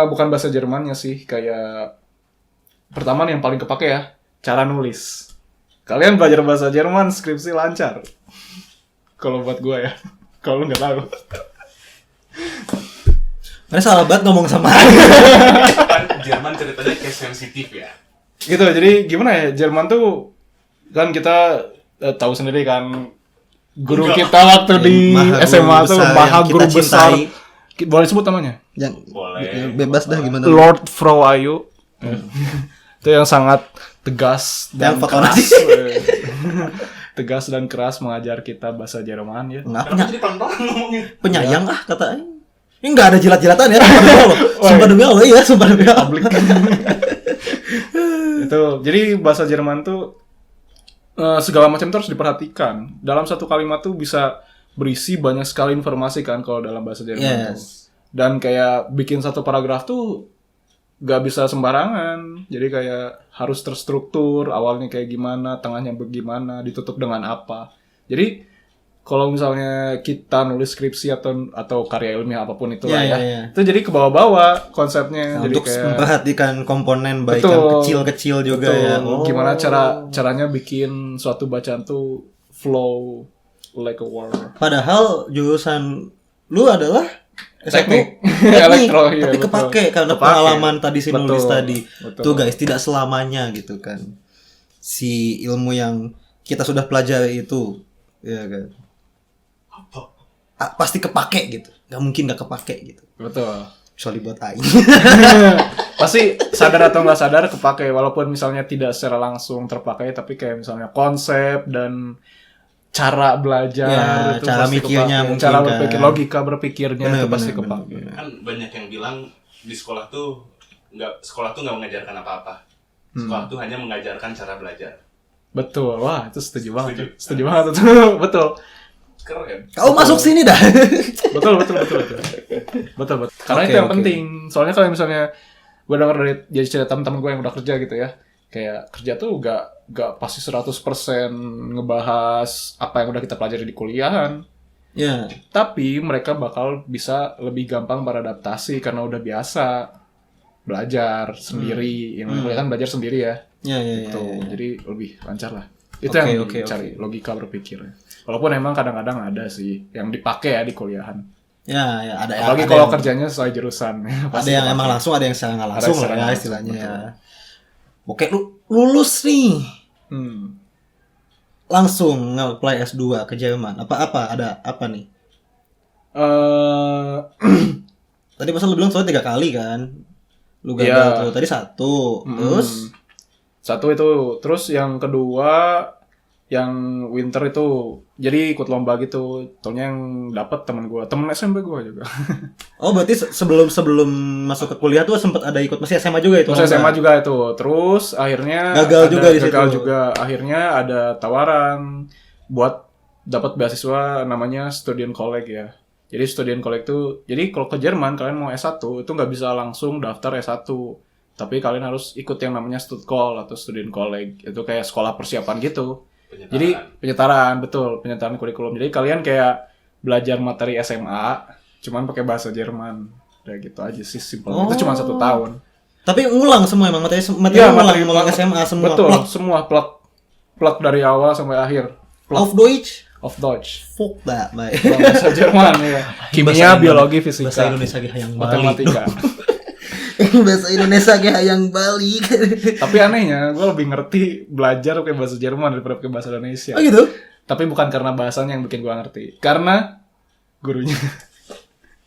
Speaker 1: Bukan bahasa Jermannya sih, kayak pertama nih yang paling kepake ya, cara nulis. Kalian belajar bahasa Jerman, skripsi lancar. Kalau buat gue ya, kalau lu nggak tahu.
Speaker 2: Karena salah banget ngomong sama
Speaker 3: Kan Jerman ceritanya kayak sensitif ya.
Speaker 1: Gitu, jadi gimana ya, Jerman tuh kan kita tahu sendiri kan, guru kita waktu di SMA tuh maha guru besar. Boleh sebut namanya?
Speaker 3: Boleh.
Speaker 2: Bebas dah gimana.
Speaker 1: Lord Frau Ayu. Itu yang sangat tegas dan
Speaker 2: Yang
Speaker 1: keras. Tegas dan keras mengajar kita bahasa Jerman ya.
Speaker 2: Nggak
Speaker 3: Kenapa jadi pelan-pelan ngomongnya?
Speaker 2: penyayang katanya. Ini nggak ada jilat-jilatan ya. Sumpah demi Allah ya, sumpah demi Allah.
Speaker 1: Publik. Itu jadi bahasa Jerman tuh segala macam terus diperhatikan. Dalam satu kalimat tuh bisa berisi banyak sekali informasi kan kalau dalam bahasa Jerman tuh. Dan kayak bikin satu paragraf tuh gak bisa sembarangan. Jadi kayak harus terstruktur, awalnya kayak gimana, tengahnya bagaimana, ditutup dengan apa. Jadi kalau misalnya kita nulis skripsi atau karya ilmiah apapun itulah itu jadi ke bawah-bawah konsepnya.
Speaker 2: Nah,
Speaker 1: jadi
Speaker 2: untuk
Speaker 1: kayak
Speaker 2: memperhatikan komponen baik yang kecil-kecil juga ya.
Speaker 1: Gimana caranya bikin suatu bacaan tuh flow like a water.
Speaker 2: Padahal jurusan lu adalah
Speaker 1: Teknik.
Speaker 2: Elektro,
Speaker 1: Iya,
Speaker 2: tapi
Speaker 1: betul.
Speaker 2: kepake karena
Speaker 1: Kepake.
Speaker 2: pengalaman tadi si nulis
Speaker 1: Betul,
Speaker 2: tadi.
Speaker 1: betul.
Speaker 2: Tuh guys, tidak selamanya gitu kan. Si ilmu yang kita sudah pelajari itu, ya kan. Pasti kepake gitu. Gak mungkin gak kepake gitu.
Speaker 1: Betul.
Speaker 2: Kecuali buat aing.
Speaker 1: Pasti sadar atau nggak sadar kepake, walaupun misalnya tidak secara langsung terpakai, tapi kayak misalnya konsep dan cara belajar
Speaker 2: Ya,
Speaker 1: itu
Speaker 2: cara
Speaker 1: pasti
Speaker 2: mikirnya
Speaker 1: kepake.
Speaker 2: mungkin
Speaker 1: Cara
Speaker 2: kan.
Speaker 1: berpikir, logika berpikirnya
Speaker 2: Bener,
Speaker 1: itu pasti
Speaker 2: bener,
Speaker 1: kepake.
Speaker 2: bener.
Speaker 3: Kan banyak yang bilang di sekolah tuh nggak mengajarkan apa-apa. Sekolah tuh hanya mengajarkan cara belajar.
Speaker 1: Betul, wah itu setuju banget. Setuju banget itu. Betul.
Speaker 3: Keren.
Speaker 2: Kau masuk sini dah.
Speaker 1: Betul. Karena
Speaker 2: Oke,
Speaker 1: itu yang
Speaker 2: oke.
Speaker 1: penting. Soalnya kalau misalnya gue dengar dari jadi cerita teman-teman gue yang udah kerja gitu ya, kayak kerja tuh gak pasti 100% ngebahas apa yang udah kita pelajari di kuliahan.
Speaker 2: Ya.
Speaker 1: Tapi mereka bakal bisa lebih gampang beradaptasi karena udah biasa belajar sendiri. Yang kuliah kan belajar sendiri ya.
Speaker 2: Ya.
Speaker 1: Gitu. Jadi lebih lancar lah. Itu
Speaker 2: Oke,
Speaker 1: yang
Speaker 2: oke,
Speaker 1: dicari, logika berpikirnya. Walaupun emang kadang-kadang ada sih yang dipakai ya di kuliahan.
Speaker 2: Ya, ada.
Speaker 1: Apalagi
Speaker 2: ada
Speaker 1: kalau
Speaker 2: yang-
Speaker 1: kerjanya sesuai jurusan.
Speaker 2: Ada yang emang langsung, ada yang secara nggak langsung
Speaker 1: Ada yang
Speaker 2: lah ya
Speaker 1: secara
Speaker 2: istilahnya
Speaker 1: langsung,
Speaker 2: ya. Oke, lu lulus nih. Langsung nge-apply S2 ke Jerman. Apa ada apa nih? Tadi masa lu bilang soalnya 3 kali kan? Lu gagal
Speaker 1: Iya.
Speaker 2: tuh. Tadi 1. Terus
Speaker 1: Satu itu, terus yang kedua yang winter itu jadi ikut lomba gitu. Soalnya yang dapat temen SMP gue juga.
Speaker 2: oh berarti sebelum masuk ke kuliah tuh sempat ada ikut masih SMA juga itu.
Speaker 1: Terus
Speaker 2: lomba?
Speaker 1: SMA juga itu. Terus akhirnya
Speaker 2: Gagal juga di
Speaker 1: gagal
Speaker 2: situ.
Speaker 1: juga. Akhirnya ada tawaran buat dapat beasiswa namanya Student College ya. Jadi Student College tuh, jadi kalau ke Jerman kalian mau S1 itu nggak bisa langsung daftar S1. Tapi kalian harus ikut yang namanya Studcol atau Student College. Itu kayak sekolah persiapan gitu. Jadi penyetaraan, betul, penyetaraan kurikulum. Jadi kalian kayak belajar materi SMA, cuman pakai bahasa Jerman. Udah gitu aja sih, simpel. Itu cuma 1 tahun.
Speaker 2: Tapi ngulang semua emang materi
Speaker 1: Iya,
Speaker 2: ngulang SMA semua.
Speaker 1: Betul,
Speaker 2: Plak.
Speaker 1: semua plak dari awal sampai akhir.
Speaker 2: Auf Deutsch.
Speaker 1: Of Deutsch.
Speaker 2: Fuck that, mate.
Speaker 1: Bahasa Jerman ya. Kimia, biologi, fisika,
Speaker 2: Bahasa Indonesia ge hayang Bali.
Speaker 1: matematika.
Speaker 2: Bahasa Indonesia ge hayang Bali.
Speaker 1: Tapi anehnya, gue lebih ngerti belajar pakai bahasa Jerman daripada pakai bahasa Indonesia.
Speaker 2: Oh gitu?
Speaker 1: Tapi bukan karena bahasanya yang bikin gue ngerti, karena gurunya.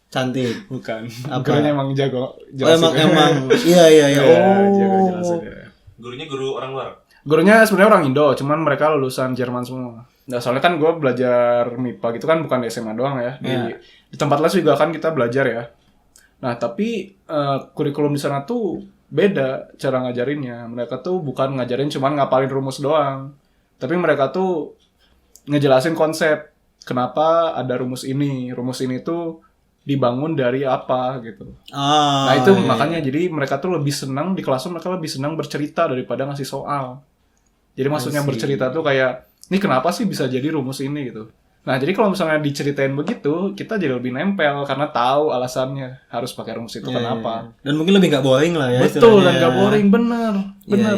Speaker 2: Cantik.
Speaker 1: Bukan.
Speaker 2: Apa?
Speaker 1: Gurunya emang jago.
Speaker 2: Oh, emang iya.
Speaker 1: Jago
Speaker 2: Oh.
Speaker 1: jelasin ya.
Speaker 3: Gurunya guru orang luar.
Speaker 1: Gurunya sebenarnya orang Indo, cuman mereka lulusan Jerman semua. Nah, soalnya kan gue belajar MIPA gitu kan bukan di SMA doang ya. Di tempat les juga kan kita belajar ya. Nah, tapi kurikulum di sana tuh beda cara ngajarinnya. Mereka tuh bukan ngajarin cuman ngapalin rumus doang. Tapi mereka tuh ngejelasin konsep. Kenapa ada rumus ini? Rumus ini tuh dibangun dari apa gitu. Nah, itu makanya jadi mereka tuh lebih senang di kelas, mereka lebih senang bercerita daripada ngasih soal. Jadi maksudnya bercerita tuh kayak, ini kenapa sih bisa jadi rumus ini gitu. Nah, jadi kalau misalnya diceritain begitu, kita jadi lebih nempel karena tahu alasannya harus pakai rumus itu kenapa.
Speaker 2: Dan mungkin lebih nggak boring lah ya.
Speaker 1: Betul, dan
Speaker 2: istilahnya.
Speaker 1: gak boring, bener.
Speaker 2: Iya.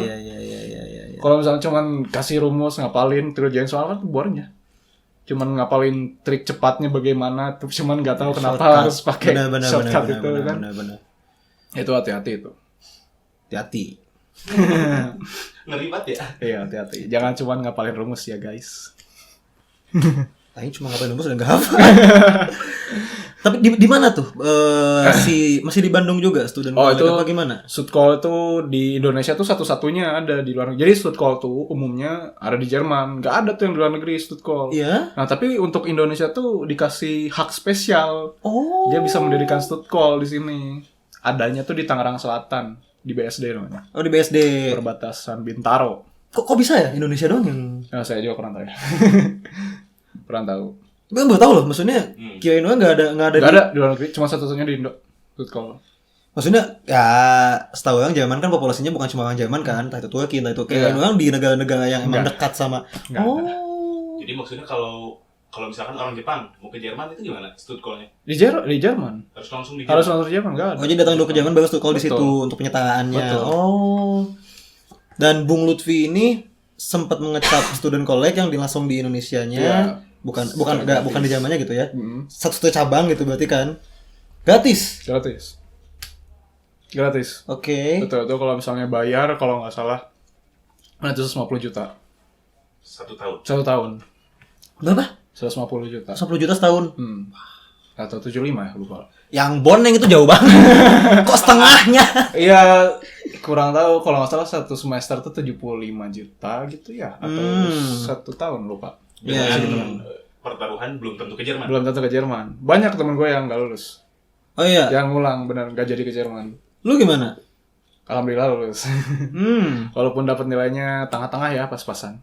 Speaker 1: Kalau misalnya cuman kasih rumus, ngapalin, terus jangan soal kan boring ya. Cuman ngapalin trik cepatnya bagaimana, terus cuman nggak tahu kenapa
Speaker 2: Shortcut.
Speaker 1: harus pakai shortcut itu kan.
Speaker 2: Benar.
Speaker 1: Itu hati-hati itu.
Speaker 2: Hati-hati.
Speaker 3: Ngeri banget ya.
Speaker 1: Iya, hati-hati. Jangan cuman ngapalin rumus ya, guys.
Speaker 2: Ini cuma ngapain rumus udah nggak hafal. Tapi di mana tuh? Masih di Bandung juga student
Speaker 1: Oh,
Speaker 2: college
Speaker 1: itu
Speaker 2: apa gimana?
Speaker 1: Stuttgart itu di Indonesia tuh satu-satunya ada di luar negeri. Jadi Stuttgart tuh umumnya ada di Jerman. Nggak ada tuh yang di luar negeri Stuttgart.
Speaker 2: Iya.
Speaker 1: Nah, tapi untuk Indonesia tuh dikasih hak spesial.
Speaker 2: Oh.
Speaker 1: Dia bisa mendirikan Stuttgart di sini. Adanya tuh di Tangerang Selatan, di BSD namanya.
Speaker 2: Oh, di BSD.
Speaker 1: Perbatasan Bintaro.
Speaker 2: Kok bisa ya Indonesia doang yang?
Speaker 1: Nah, saya juga kurang tahu ya. Kurang tahu.
Speaker 2: Gue baru tahu loh, maksudnya kirain gue nggak ada
Speaker 1: Nggak ada di luar negeri, cuma satu-satunya di Indo. Stuttgart.
Speaker 2: Maksudnya ya setahu orang Jerman kan populasinya bukan cuma orang Jerman kan, entah itu Turki, entah itu kayak orang di negara-negara yang emang dekat sama.
Speaker 1: Nggak ada.
Speaker 3: Jadi maksudnya kalau misalkan orang Jepang mau ke Jerman itu gimana Stuttgart-nya?
Speaker 1: Di Jerman.
Speaker 3: Harus langsung di
Speaker 1: Harus
Speaker 3: Jerman.
Speaker 1: langsung di Jerman, nggak ada.
Speaker 2: Oh, jadi datang dulu ke Jerman baru Stuttgart di
Speaker 1: Betul.
Speaker 2: situ untuk penyetaranya.
Speaker 1: Betul.
Speaker 2: Oh. Dan Bung Lutfi ini sempat mengecap student college yang langsung di Indonesianya.
Speaker 1: Iya.
Speaker 2: Bukan
Speaker 1: Gratis.
Speaker 2: bukan di Jermannya gitu ya.
Speaker 1: Mm.
Speaker 2: Satu cabang gitu berarti kan. Gratis.
Speaker 1: Gratis.
Speaker 2: Oke.
Speaker 1: Betul, itu kalau misalnya bayar, kalau nggak salah, 150 juta.
Speaker 3: 1 tahun.
Speaker 1: 1 tahun.
Speaker 2: Berapa?
Speaker 1: 150 juta.
Speaker 2: 10 juta setahun.
Speaker 1: Atau 75 ya, lupa.
Speaker 2: Yang Boneng itu jauh banget. Kok setengahnya?
Speaker 1: Iya, kurang tahu. Kalau nggak salah satu semester tuh 75 juta gitu ya. Atau 1 tahun, lupa.
Speaker 3: Dengan pertaruhan belum tentu ke Jerman.
Speaker 1: Belum tentu ke Jerman. Banyak temen gue yang nggak lulus.
Speaker 2: Oh iya.
Speaker 1: Yang ngulang, benar nggak jadi ke Jerman.
Speaker 2: Lu gimana?
Speaker 1: Alhamdulillah lulus. Walaupun dapat nilainya tengah-tengah ya, pas-pasan.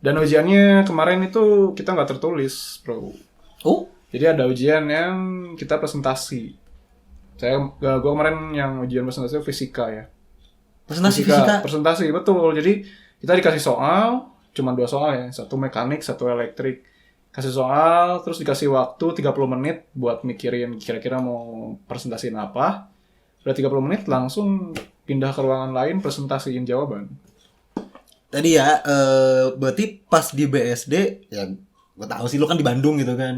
Speaker 1: Dan ujiannya kemarin itu kita nggak tertulis, bro.
Speaker 2: Oh,
Speaker 1: Jadi ada ujian yang kita presentasi. Gue kemarin yang ujian presentasi fisika ya.
Speaker 2: presentasi fisika.
Speaker 1: Presentasi, betul. Jadi kita dikasih soal, cuma 2 soal ya. Satu mekanik, satu elektrik. Kasih soal, terus dikasih waktu 30 menit buat mikirin kira-kira mau presentasiin apa. Udah 30 menit langsung pindah ke ruangan lain, presentasiin jawaban.
Speaker 2: Tadi ya, berarti pas di BSD, ya gue tahu sih lu kan di Bandung gitu kan.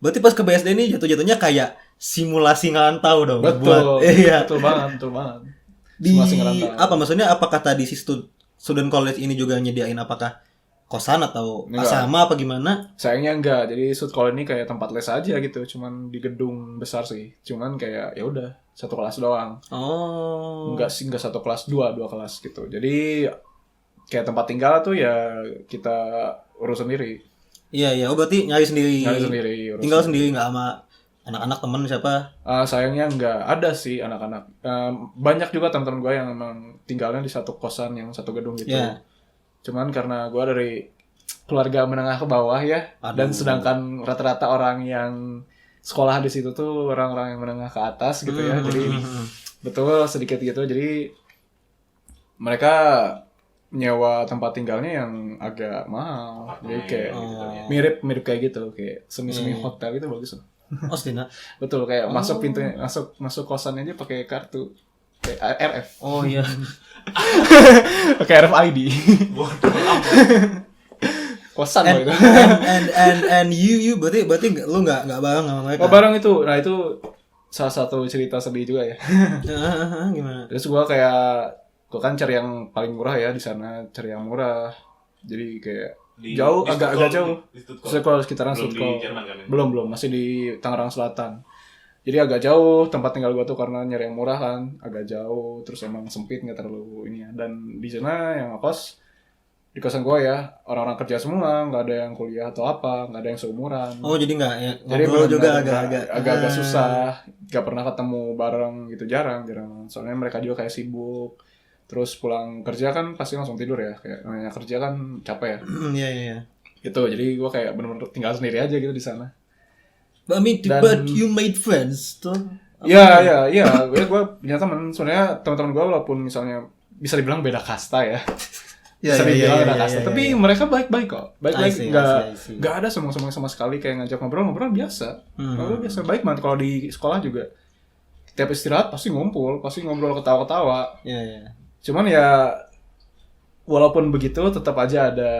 Speaker 2: Berarti pas ke BSD ini jatuh-jatuhnya kayak simulasi ngerantau dong.
Speaker 1: Betul,
Speaker 2: Iya.
Speaker 1: betul banget.
Speaker 2: Di
Speaker 1: Simulasi ngerantau.
Speaker 2: apa maksudnya? Apakah tadi si student college ini juga nyediain apakah kosan atau
Speaker 1: Enggak.
Speaker 2: asrama apa gimana?
Speaker 1: Sayangnya enggak, jadi Stuttgart ini kayak tempat les aja gitu, cuman di gedung besar sih. Cuman kayak ya udah satu kelas doang.
Speaker 2: Oh.
Speaker 1: Enggak sih, enggak satu kelas, dua kelas gitu. Jadi kayak tempat tinggal tuh ya kita urus sendiri.
Speaker 2: Iya. Oh berarti nyari sendiri.
Speaker 1: Urus
Speaker 2: Tinggal sendiri nggak sama anak-anak temen siapa?
Speaker 1: Sayangnya enggak ada sih anak-anak. Banyak juga teman-teman gue yang emang tinggalnya di satu kosan yang satu gedung gitu.
Speaker 2: Iya.
Speaker 1: Cuman karena gue dari keluarga menengah ke bawah ya, dan sedangkan rata-rata orang yang sekolah di situ tuh orang-orang yang menengah ke atas gitu ya, jadi betul sedikit gitu, jadi mereka nyewa tempat tinggalnya yang agak mahal, jadi kayak mirip kayak gitu, kayak semi hotel gitu, bagus loh.
Speaker 2: Oh Stina.
Speaker 1: Betul, kayak masuk pintunya, masuk kosannya aja pakai kartu kayak RF.
Speaker 2: Oh iya.
Speaker 1: Pakai RFID. Kosan loh itu.
Speaker 2: and you berarti lu nggak bareng sama mereka?
Speaker 1: Oh, barang itu. Nah, itu salah satu cerita sedih juga ya.
Speaker 2: Gimana?
Speaker 1: Terus gue kan cari yang paling murah ya di sana, cari yang murah. Jadi kayak jauh, agak jauh. Stuttgart, sekitaran Stuttgart. Belum, masih di Tangerang Selatan. Jadi agak jauh tempat tinggal gue tuh karena nyari yang murah kan, agak jauh, terus emang sempit, nggak terlalu ini ya. Dan di sana yang ngekos di kosan gue ya orang-orang kerja semua, nggak ada yang kuliah atau apa, nggak ada yang seumuran.
Speaker 2: Oh jadi nggak ya?
Speaker 1: Jadi
Speaker 2: ngobrol juga
Speaker 1: agak susah, nggak pernah ketemu bareng gitu, jarang. Soalnya mereka juga kayak sibuk. Terus pulang kerja kan pasti langsung tidur ya, kayak namanya kerja kan capek ya.
Speaker 2: Iya.
Speaker 1: Gitu, jadi gue kayak bener-bener tinggal sendiri aja gitu di sana.
Speaker 2: But you made friends tuh.
Speaker 1: Iya. Gue punya teman. Sebenarnya teman-teman gue walaupun misalnya bisa dibilang beda kasta ya.
Speaker 2: Ya,
Speaker 1: bisa
Speaker 2: ya,
Speaker 1: dibilang
Speaker 2: ya,
Speaker 1: anak
Speaker 2: ya,
Speaker 1: kasta.
Speaker 2: ya,
Speaker 1: Tapi
Speaker 2: ya.
Speaker 1: mereka baik-baik kok. Baik-baik,
Speaker 2: I see.
Speaker 1: nggak ada semua sama sekali kayak ngajak ngobrol biasa. Ngobrol biasa, baik banget. Kalau di sekolah juga tiap istirahat pasti ngumpul, pasti ngobrol ketawa-ketawa.
Speaker 2: Iya, iya.
Speaker 1: Cuman ya walaupun begitu tetap aja ada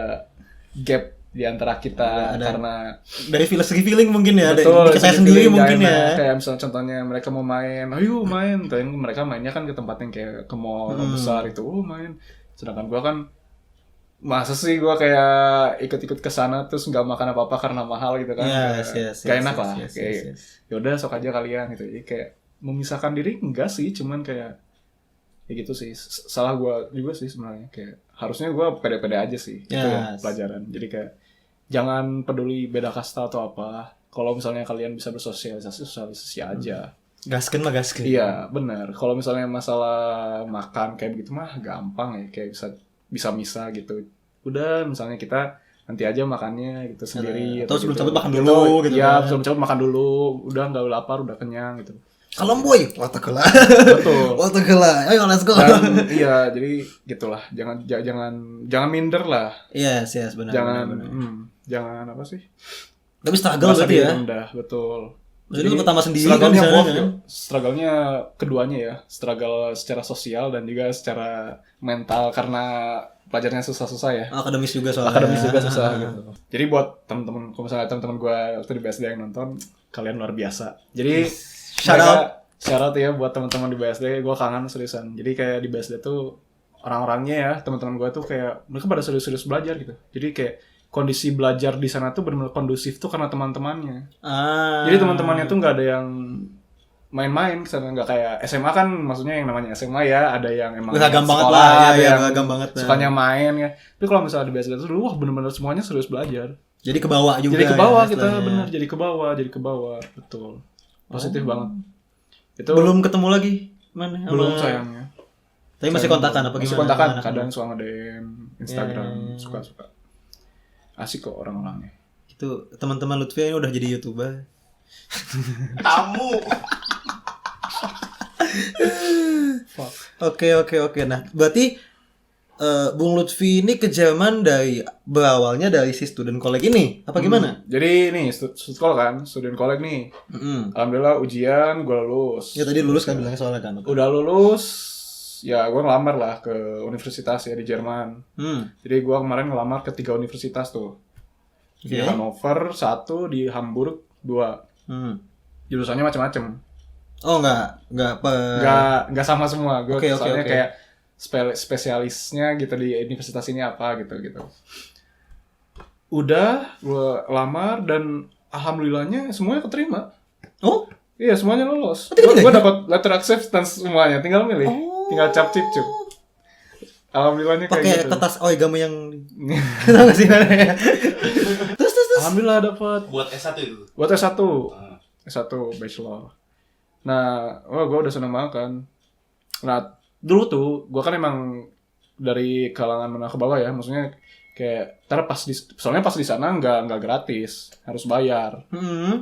Speaker 1: gap di antara kita
Speaker 2: Ada.
Speaker 1: karena
Speaker 2: Dari filosofi feeling mungkin ya,
Speaker 1: betul
Speaker 2: dari kita
Speaker 1: segi
Speaker 2: sendiri
Speaker 1: feeling nggak
Speaker 2: mungkin
Speaker 1: enak.
Speaker 2: ya.
Speaker 1: Kayak misalnya contohnya mereka mau main, ayo main, tapi mereka mainnya kan ke tempat yang kayak ke mall besar itu, main. Sedangkan gua kan masa sih gua kayak ikut-ikut ke sana terus nggak makan apa-apa karena mahal gitu kan. Gak enak lah. Kayak yaudah sok aja kalian gitu. Jadi kayak memisahkan diri enggak sih, cuman kayak ya gitu sih. Salah gua juga sih sebenarnya, kayak harusnya gua pede-pede aja sih. Itu ya, pelajaran. Jadi kayak jangan peduli beda kasta atau apa. Kalau misalnya kalian bisa bersosialisasi aja.
Speaker 2: Gaskeun mah gaskeun.
Speaker 1: Iya, benar. Kalau misalnya masalah makan kayak begitu mah gampang ya, kayak bisa misa gitu. Udah, misalnya kita nanti aja makannya gitu sendiri.
Speaker 2: Atau sebelum
Speaker 1: gitu.
Speaker 2: cabut makan dulu gitu
Speaker 1: Iya,
Speaker 2: kan.
Speaker 1: sebelum cabut makan dulu. Udah nggak lapar, udah kenyang gitu.
Speaker 2: Kalau boy, waktu kela.
Speaker 1: Betul.
Speaker 2: Waktu kela. Ayo let's go.
Speaker 1: Dan iya, jadi gitulah. Jangan minder lah.
Speaker 2: Yes, benar.
Speaker 1: Jangan apa sih?
Speaker 2: Tapi struggle
Speaker 1: Merasa
Speaker 2: berarti
Speaker 1: diri
Speaker 2: ya.
Speaker 1: rendah, betul.
Speaker 2: Maksudnya lu pertama sendiri kan
Speaker 1: struggle-nya
Speaker 2: di sana
Speaker 1: both,
Speaker 2: kan?
Speaker 1: yo. Struggle-nya keduanya ya. Struggle secara sosial dan juga secara mental karena pelajarannya susah-susah ya.
Speaker 2: Akademis juga soalnya.
Speaker 1: Akademis juga susah gitu. Jadi buat teman-teman, kalau misalnya teman-teman gue waktu di BSD yang nonton, kalian luar biasa. Jadi shout out ya buat teman-teman di BSD, gue kangen seriusan. Jadi kayak di BSD tuh orang-orangnya ya, teman-teman gue tuh kayak mereka pada serius-serius belajar gitu. Jadi kayak kondisi belajar di sana tuh benar-benar kondusif tuh karena teman-temannya. Jadi teman-temannya tuh nggak ada yang main-main kesana, nggak kayak SMA kan, maksudnya yang namanya SMA ya ada yang emang
Speaker 2: Beragam banget
Speaker 1: sekolah,
Speaker 2: lah, ya,
Speaker 1: ada yang
Speaker 2: beragam banget.
Speaker 1: sukanya main ya. Tapi kalau misalnya di BSD tuh dulu wah benar-benar semuanya serius belajar.
Speaker 2: Jadi ke bawah juga.
Speaker 1: Jadi ke bawah
Speaker 2: ya,
Speaker 1: kita
Speaker 2: istilahnya.
Speaker 1: benar, jadi ke bawah, betul. Positif banget. Itu
Speaker 2: Belum ketemu lagi mana?
Speaker 1: belum sayangnya.
Speaker 2: Tapi masih kontakan apa gimana?
Speaker 1: Masih kontakan,
Speaker 2: Gimana?
Speaker 1: kadang suka nge-DM Instagram,
Speaker 2: Ya.
Speaker 1: suka-suka. Asik kok orang-orangnya.
Speaker 2: Itu teman-teman Lutfi ini udah jadi YouTuber.
Speaker 3: Tamu.
Speaker 2: Oke. Nah, berarti Bung Lutfi ini kejaman dari berawalnya dari si student college ini. Apa gimana?
Speaker 1: Jadi nih, sekolah kan, student college nih. Alhamdulillah ujian gue lulus.
Speaker 2: Ya tadi lulus kan bilangnya soalnya kan.
Speaker 1: Udah lulus, ya gue ngelamar lah ke universitas ya di Jerman. Jadi gue kemarin ngelamar ke 3 universitas tuh. Di Hannover 1, di Hamburg 2. Jurusannya macam-macam.
Speaker 2: Oh enggak
Speaker 1: Nggak sama semua. Gue
Speaker 2: Oke.
Speaker 1: kayak spesialisnya gitu di universitas ini apa gitu. Udah gue lamar dan alhamdulillahnya semuanya keterima.
Speaker 2: Oh?
Speaker 1: Iya, semuanya lolos. Gue dapat letter acceptance semuanya, tinggal milih. Tinggal cap-cip. Alhamdulillahnya kayak
Speaker 2: pakai
Speaker 1: gitu.
Speaker 2: kertas origami yang tahu nggak sih namanya? Terus.
Speaker 1: Alhamdulillah dapat.
Speaker 3: Buat S1 itu.
Speaker 1: Buat S1. S1 bachelor. Nah, gue udah seneng banget kan. Nah, dulu tuh gue kan emang dari kalangan menengah ke bawah ya, maksudnya kayak soalnya pas di sana nggak gratis, harus bayar.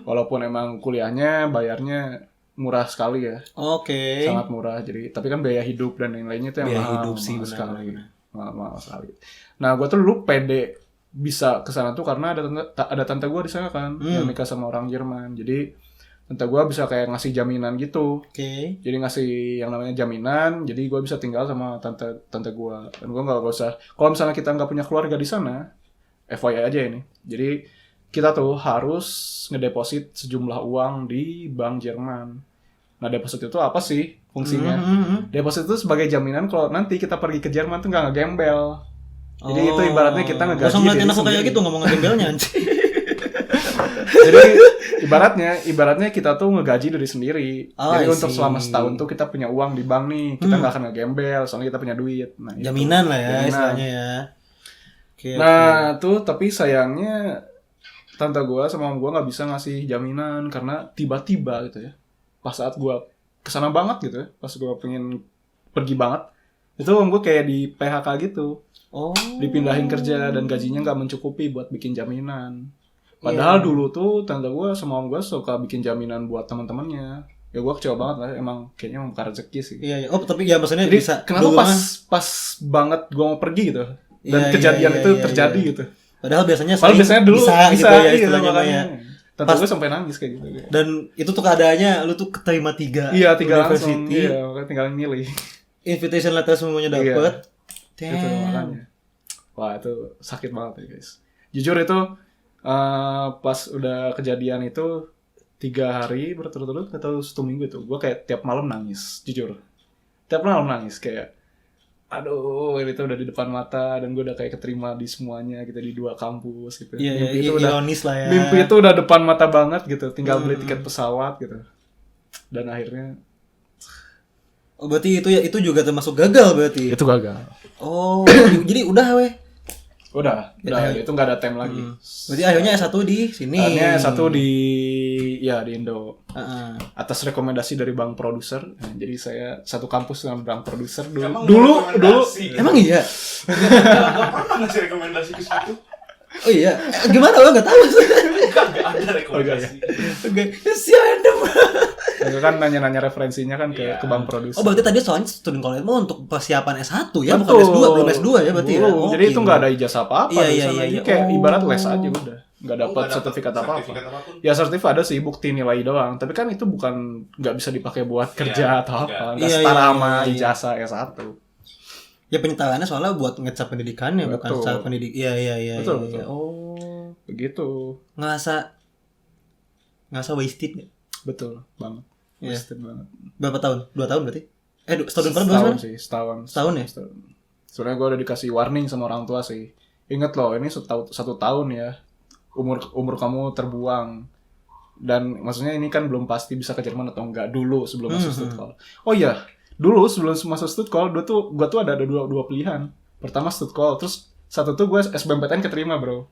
Speaker 1: Walaupun emang kuliahnya bayarnya murah sekali ya.
Speaker 2: Oke.
Speaker 1: Sangat murah. Jadi tapi kan biaya hidup dan yang lainnya tuh yang
Speaker 2: Biaya
Speaker 1: mahal,
Speaker 2: hidup sih,
Speaker 1: mahal
Speaker 2: benar,
Speaker 1: sekali.
Speaker 2: benar.
Speaker 1: Mahal sekali. Nah, gue tuh dulu pede bisa ke sana tuh karena ada tante gue di sana kan, yang nikah sama orang Jerman. Jadi tante gue bisa kayak ngasih jaminan gitu.
Speaker 2: Oke.
Speaker 1: Jadi ngasih yang namanya jaminan, jadi gue bisa tinggal sama tante gue. Dan gue nggak usah, kalau misalnya kita nggak punya keluarga di sana, FYI aja ini. Jadi kita tuh harus ngedeposit sejumlah uang di bank Jerman. Nah, deposit itu apa sih fungsinya? Deposit itu sebagai jaminan kalau nanti kita pergi ke Jerman tuh nggak ngegembel. Jadi itu ibaratnya kita ngegaji
Speaker 2: Langsung ngeliatin
Speaker 1: diri
Speaker 2: aku kayak
Speaker 1: sendiri.
Speaker 2: gitu ngomong ngegembelnya anjing.
Speaker 1: Jadi ibaratnya kita tuh ngegaji diri sendiri. Jadi
Speaker 2: I
Speaker 1: untuk
Speaker 2: see.
Speaker 1: selama setahun tuh kita punya uang di bank nih, kita nggak akan ngegembel soalnya kita punya duit. Nah, itu.
Speaker 2: Jaminan lah ya
Speaker 1: Jaminan.
Speaker 2: istilahnya ya. Oke.
Speaker 1: Nah, tuh tapi sayangnya tante gue sama om gue nggak bisa ngasih jaminan karena tiba-tiba gitu ya. Pas saat gue kesana banget gitu ya, pas gue pengen pergi banget, itu om gue kayak di PHK gitu.
Speaker 2: Oh.
Speaker 1: Dipindahin kerja dan gajinya nggak mencukupi buat bikin jaminan. Padahal dulu tuh tante gue sama om gue suka bikin jaminan buat teman-temannya. Ya gue kecewa banget lah, emang kayaknya mau buka rezeki sih.
Speaker 2: Iya. Oh, tapi ya maksudnya
Speaker 1: Jadi
Speaker 2: bisa
Speaker 1: kenapa
Speaker 2: dulu
Speaker 1: pas banget gue mau pergi gitu, Dan
Speaker 2: Iya,
Speaker 1: kejadian
Speaker 2: iya,
Speaker 1: itu
Speaker 2: iya,
Speaker 1: terjadi
Speaker 2: iya.
Speaker 1: gitu.
Speaker 2: Padahal biasanya
Speaker 1: Dulu
Speaker 2: bisa gitu ya istilahnya mah ya.
Speaker 1: Tentu
Speaker 2: Pas-
Speaker 1: gue sampai nangis kayak gitu.
Speaker 2: Dan itu tuh keadaannya lu tuh keterima 3
Speaker 1: Iya, 3 langsung.
Speaker 2: university,
Speaker 1: Iya, makanya tinggal milih.
Speaker 2: invitation letter semuanya dapet.
Speaker 1: Itu makanya. Wah, itu sakit banget ya, guys. Jujur itu pas udah kejadian itu 3 hari berturut-turut atau 1 minggu itu, gue kayak tiap malam nangis, jujur. Tiap malam nangis kayak aduh, ini tuh udah di depan mata dan gue udah kayak keterima di semuanya gitu di 2 kampus gitu.
Speaker 2: Iya,
Speaker 1: Mimpi itu udah
Speaker 2: ironis lah ya.
Speaker 1: mimpi itu udah depan mata banget gitu, tinggal beli tiket pesawat gitu. Dan akhirnya
Speaker 2: Oh, berarti itu juga termasuk gagal berarti.
Speaker 1: itu gagal.
Speaker 2: Oh, jadi udah weh.
Speaker 1: Udah itu nggak ada tem lagi.
Speaker 2: Berarti akhirnya S1 di sini.
Speaker 1: Akhirnya satu di Indo.
Speaker 2: Heeh.
Speaker 1: Atas rekomendasi dari bank produser. Nah, jadi saya satu kampus dengan bank produser dulu.
Speaker 3: Emang
Speaker 1: Dulu
Speaker 3: rekomendasi?
Speaker 2: Emang iya?
Speaker 3: Nggak pernah ngasih rekomendasi ke situ.
Speaker 2: Oh iya. Gimana lo enggak tahu?
Speaker 3: Nggak ada rekomendasi.
Speaker 2: Oke. Si random.
Speaker 1: itu kan nanya-nanya referensinya kan ke bank produser.
Speaker 2: Oh, berarti tadi soalnya student college mau untuk persiapan S1 ya, bukan
Speaker 1: Betul.
Speaker 2: S2, belum S2 ya berarti ya.
Speaker 1: Belum. Jadi itu nggak ada ijazah apa-apa
Speaker 2: Iya,
Speaker 1: di
Speaker 2: iya,
Speaker 1: sana.
Speaker 2: iya,
Speaker 1: Jadi
Speaker 2: iya.
Speaker 1: kayak
Speaker 2: Oh.
Speaker 1: ibarat les aja udah. Nggak dapat
Speaker 3: Nggak
Speaker 1: sertifikat apa-apa.
Speaker 3: apapun.
Speaker 1: Ya sertifikat ada sih bukti nilai doang. Tapi kan itu bukan nggak bisa dipakai buat kerja atau apa. Nggak
Speaker 2: Iya,
Speaker 1: setara
Speaker 2: iya,
Speaker 1: sama
Speaker 2: iya.
Speaker 1: ijazah S1.
Speaker 2: Ya penyetaannya soalnya buat ngecap pendidikannya bukan
Speaker 1: Betul.
Speaker 2: secara pendidik. Iya.
Speaker 1: Betul,
Speaker 2: iya.
Speaker 1: betul.
Speaker 2: Oh.
Speaker 1: Begitu.
Speaker 2: Ngerasa wasted nggak?
Speaker 1: Betul banget.
Speaker 2: Iya.
Speaker 1: Wasted banget.
Speaker 2: Berapa tahun? 2 tahun berarti? Setahun berapa berapa?
Speaker 1: Setahun sih, setahun.
Speaker 2: Setahun ya?
Speaker 1: Sebenarnya gue udah dikasih warning sama orang tua sih. Ingat loh, ini 1 tahun ya. Umur kamu terbuang. Dan maksudnya ini kan belum pasti bisa ke Jerman atau enggak dulu sebelum masuk Stuttgart. Oh iya, dulu sebelum masuk Stuttgart, gue tuh ada dua pilihan. Pertama Stuttgart, terus satu tuh gue SBMPTN keterima bro.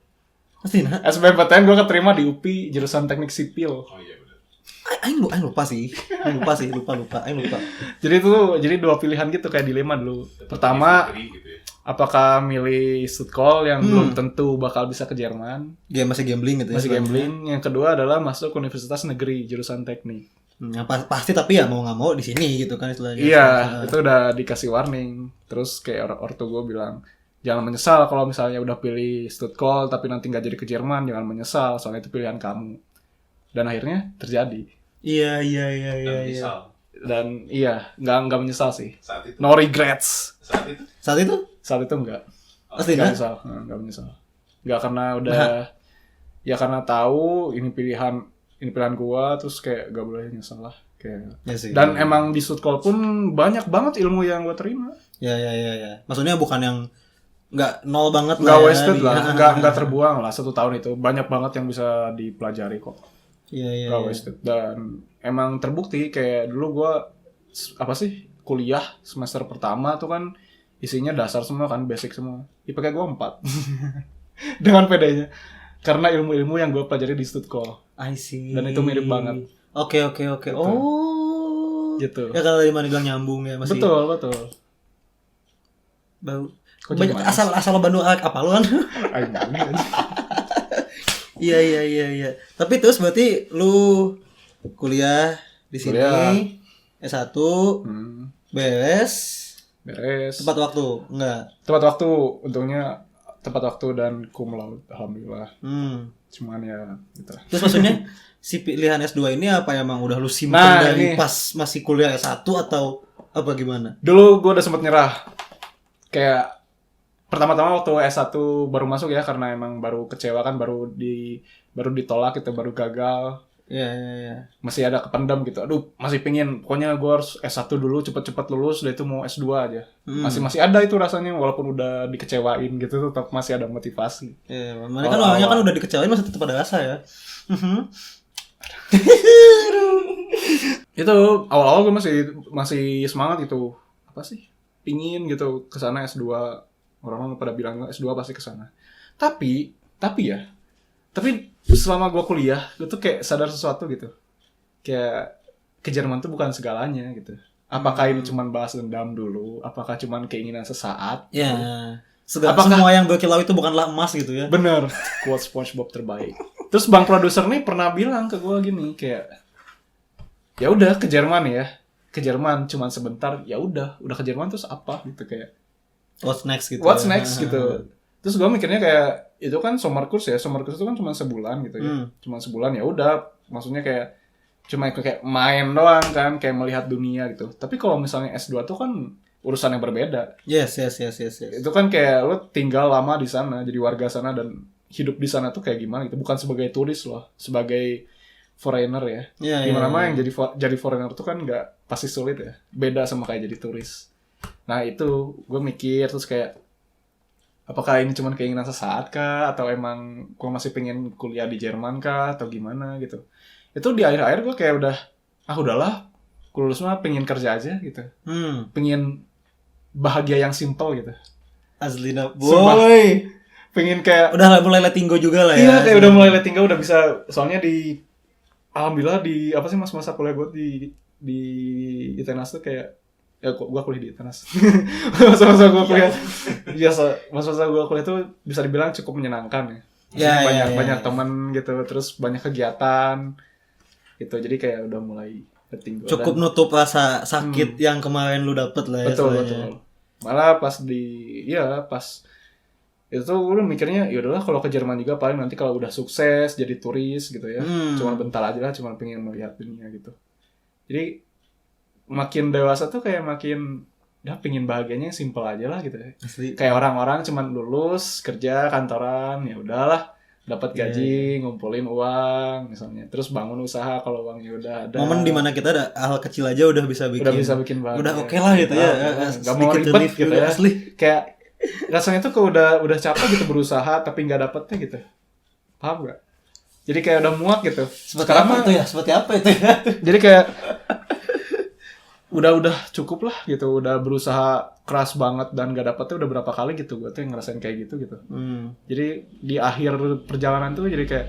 Speaker 2: Pasti nah.
Speaker 1: SBMPTN gue keterima di UPI jurusan teknik sipil.
Speaker 3: Oh iya benar.
Speaker 2: Aing lupa sih. Aing lupa.
Speaker 1: Jadi 2 pilihan gitu kayak dilema dulu. Pertama,
Speaker 3: Gitu ya.
Speaker 1: apakah milih Stuttgart yang belum tentu bakal bisa ke Jerman,
Speaker 2: Dia masih gambling gitu ya.
Speaker 1: masih gambling. Yang kedua adalah masuk universitas negeri jurusan teknik.
Speaker 2: Ya, pasti tapi ya mau nggak mau di sini gitu kan istilahnya.
Speaker 1: Iya, itu udah dikasih warning. Terus kayak ortu gue bilang, jangan menyesal kalau misalnya udah pilih Stuttgart tapi nanti nggak jadi ke Jerman, jangan menyesal soalnya itu pilihan kamu. Dan akhirnya terjadi.
Speaker 2: Iya.
Speaker 3: Misal
Speaker 1: Dan iya, nggak menyesal sih.
Speaker 3: saat itu.
Speaker 1: No regrets.
Speaker 3: Saat itu
Speaker 2: Saat itu
Speaker 1: Saat itu enggak.
Speaker 2: pasti
Speaker 1: Nggak
Speaker 2: nah.
Speaker 1: menyesal, nggak menyesal. Nggak karena udah, ya karena tahu ini pilihan gua, terus kayak gak boleh nyesal lah. Kayak.
Speaker 2: Ya sih.
Speaker 1: Dan emang di Stuttgart pun banyak banget ilmu yang gua terima.
Speaker 2: Ya. Maksudnya bukan yang nggak nol banget
Speaker 1: Nggak
Speaker 2: lah.
Speaker 1: wasted
Speaker 2: ya.
Speaker 1: lah, nggak terbuang lah 1 tahun itu. Banyak banget yang bisa dipelajari kok.
Speaker 2: Iya.
Speaker 1: Nggak wasted. Dan emang terbukti kayak dulu gua kuliah semester pertama tuh kan isinya dasar semua kan, basic semua. IPK gua 4. Dengan pedenya. Karena ilmu-ilmu yang gua pelajari di Stuttgart.
Speaker 2: I see.
Speaker 1: Dan itu mirip banget.
Speaker 2: Oke. Oh.
Speaker 1: Gitu.
Speaker 2: Ya kalau tadi mana bilang nyambung ya masih.
Speaker 1: Betul.
Speaker 2: Baru.
Speaker 1: Kok
Speaker 2: Banyak
Speaker 1: jadi
Speaker 2: asal Bandung apa lu kan?
Speaker 1: Anjing.
Speaker 2: Iya. Tapi terus berarti lu kuliah di sini
Speaker 1: Kuliah.
Speaker 2: S1
Speaker 1: Beres.
Speaker 2: tepat waktu enggak?
Speaker 1: Tepat waktu, untungnya tepat waktu dan cum laude, alhamdulillah. Cuman ya gitu.
Speaker 2: Terus maksudnya si pilihan S2 ini apa emang udah lu simpen
Speaker 1: Nah,
Speaker 2: dari
Speaker 1: ini.
Speaker 2: pas masih kuliah S1 atau apa gimana?
Speaker 1: Dulu gue udah sempet nyerah. Kayak pertama-tama waktu S1 baru masuk ya, karena emang baru kecewa kan, baru ditolak gitu, baru gagal.
Speaker 2: Iya.
Speaker 1: Masih ada kependam gitu. Aduh, masih pingin. Pokoknya gue harus S1 dulu, cepet-cepet lulus, udah itu mau S2 aja. Masih ada itu rasanya, walaupun udah dikecewain gitu, tetap masih ada motivasi.
Speaker 2: Iya, mereka kan orangnya kan udah dikecewain masih tetap ada rasa ya.
Speaker 1: Itu awal-awal gue masih semangat gitu. Apa sih? Pingin gitu kesana S2. Orang-orang pada bilang S2 pasti kesana. Tapi selama gue kuliah, gue tuh kayak sadar sesuatu gitu. Kayak ke Jerman tuh bukan segalanya gitu. Apakah ini cuman balas dendam dulu? Apakah cuman keinginan sesaat?
Speaker 2: Ya.
Speaker 1: Apakah-
Speaker 2: Semua yang berkilau itu bukanlah emas gitu ya.
Speaker 1: Bener. Quote SpongeBob terbaik. Terus bang produser nih pernah bilang ke gue gini, kayak ya udah ke Jerman ya. Ke Jerman cuman sebentar, ya udah ke Jerman terus apa gitu kayak.
Speaker 2: What's next gitu.
Speaker 1: What's next gitu. Terus gue mikirnya kayak itu kan summer course ya. Summer course itu kan cuma sebulan gitu ya. Cuma sebulan ya udah. Maksudnya kayak cuma kayak main doang kan, kayak melihat dunia gitu. Tapi kalau misalnya S2 tuh kan urusan yang berbeda.
Speaker 2: Yes.
Speaker 1: Itu kan kayak lo tinggal lama di sana, jadi warga sana dan hidup di sana tuh kayak gimana gitu. Bukan sebagai turis loh, sebagai foreigner ya. Gimana mah yang jadi foreigner tuh kan nggak pasti sulit ya. Beda sama kayak jadi turis. Nah itu gue mikir terus kayak apakah ini cuma keinginan sesaat kah atau emang gue masih pengen kuliah di Jerman kah atau gimana gitu. Itu di akhir-akhir gue kayak udahlah lulus mah pengen kerja aja gitu. Pengen bahagia yang simple gitu.
Speaker 2: Asli boy.
Speaker 1: Pengen kayak
Speaker 2: udah mulai letting go juga lah ya.
Speaker 1: Iya kayak udah mulai letting go, udah bisa. Soalnya alhamdulillah di apa sih masa kuliah gue di ITENAS tuh kayak ya gue kuliah di ITENAS. masa-masa gue kuliah masa-masa gue kuliah tuh bisa dibilang cukup menyenangkan ya. Banyak teman gitu, terus banyak kegiatan gitu. Jadi kayak udah mulai letting go.
Speaker 2: Cukup nutup rasa sakit yang kemarin lu dapet lah ya.
Speaker 1: Betul. Malah pas itu gue mikirnya ya udahlah kalau ke Jerman juga paling nanti kalau udah sukses jadi turis gitu ya. Cuma bentar aja lah, cuma pengen melihat dunia gitu. Jadi makin dewasa tuh kayak makin udah pengen bahagianya yang simple aja lah gitu ya. Asli. Kayak orang-orang cuma lulus kerja kantoran ya udahlah, dapat gaji, ngumpulin uang misalnya, terus bangun usaha kalau uangnya udah ada.
Speaker 2: Momen dimana kita ada hal kecil aja udah bisa bikin
Speaker 1: bahagia.
Speaker 2: Udah oke lah gitu ya.
Speaker 1: Gak mau ribet gitu ya.
Speaker 2: Asli.
Speaker 1: Kayak rasanya tuh udah capek gitu berusaha tapi nggak dapetnya gitu. Paham gak? Jadi kayak udah muak gitu.
Speaker 2: Seperti apa itu ya?
Speaker 1: Jadi kayak udah cukup lah gitu. Udah berusaha keras banget dan nggak dapetnya udah berapa kali gitu. Gue tuh yang ngerasain kayak gitu. Jadi di akhir perjalanan tuh jadi kayak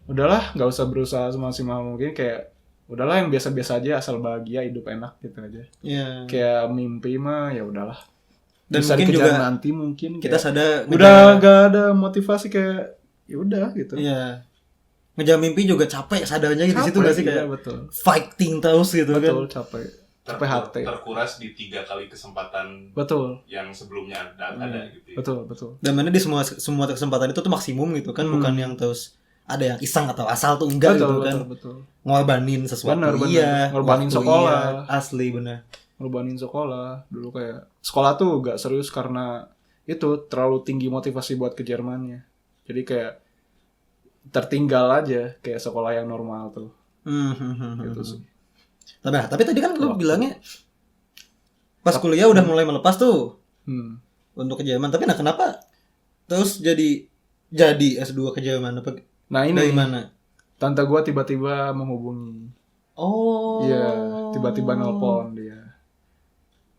Speaker 1: udahlah nggak usah berusaha semaksimal mungkin, kayak udahlah yang biasa-biasa aja asal bahagia, hidup enak gitu aja. Kayak mimpi mah ya udahlah.
Speaker 2: Dan
Speaker 1: bisa
Speaker 2: mungkin
Speaker 1: juga
Speaker 2: nanti kita sadar
Speaker 1: udah gak ada motivasi kayak ya udah gitu.
Speaker 2: Iya. Ngejar mimpi juga capek sadarnya gitu, di situ gak sih kayak
Speaker 1: betul.
Speaker 2: Fighting terus gitu
Speaker 1: betul,
Speaker 2: kan.
Speaker 1: Capek hati.
Speaker 3: Terkuras di 3 kali kesempatan.
Speaker 1: Betul.
Speaker 3: Yang sebelumnya ada gitu. Ya.
Speaker 1: Betul.
Speaker 2: Dan mana di semua kesempatan itu tuh maksimum gitu kan, bukan yang terus ada yang iseng atau asal tuh enggak gitu kan.
Speaker 1: Betul.
Speaker 2: Ngorbanin sesuatu.
Speaker 1: Bener. Ngorbanin sekolah.
Speaker 2: Asli bener.
Speaker 1: Ngorbanin sekolah. Dulu kayak sekolah tuh gak serius karena itu terlalu tinggi motivasi buat ke Jermannya. Jadi kayak tertinggal aja kayak sekolah yang normal tuh. Gitu sih.
Speaker 2: Tapi tadi kan lu bilangnya pas kuliah udah mulai melepas tuh untuk ke Jerman. Tapi kenapa terus jadi S2 ke Jerman?
Speaker 1: Nah ini
Speaker 2: dari mana?
Speaker 1: Tante gue tiba-tiba menghubungi. Iya, tiba-tiba nelpon dia.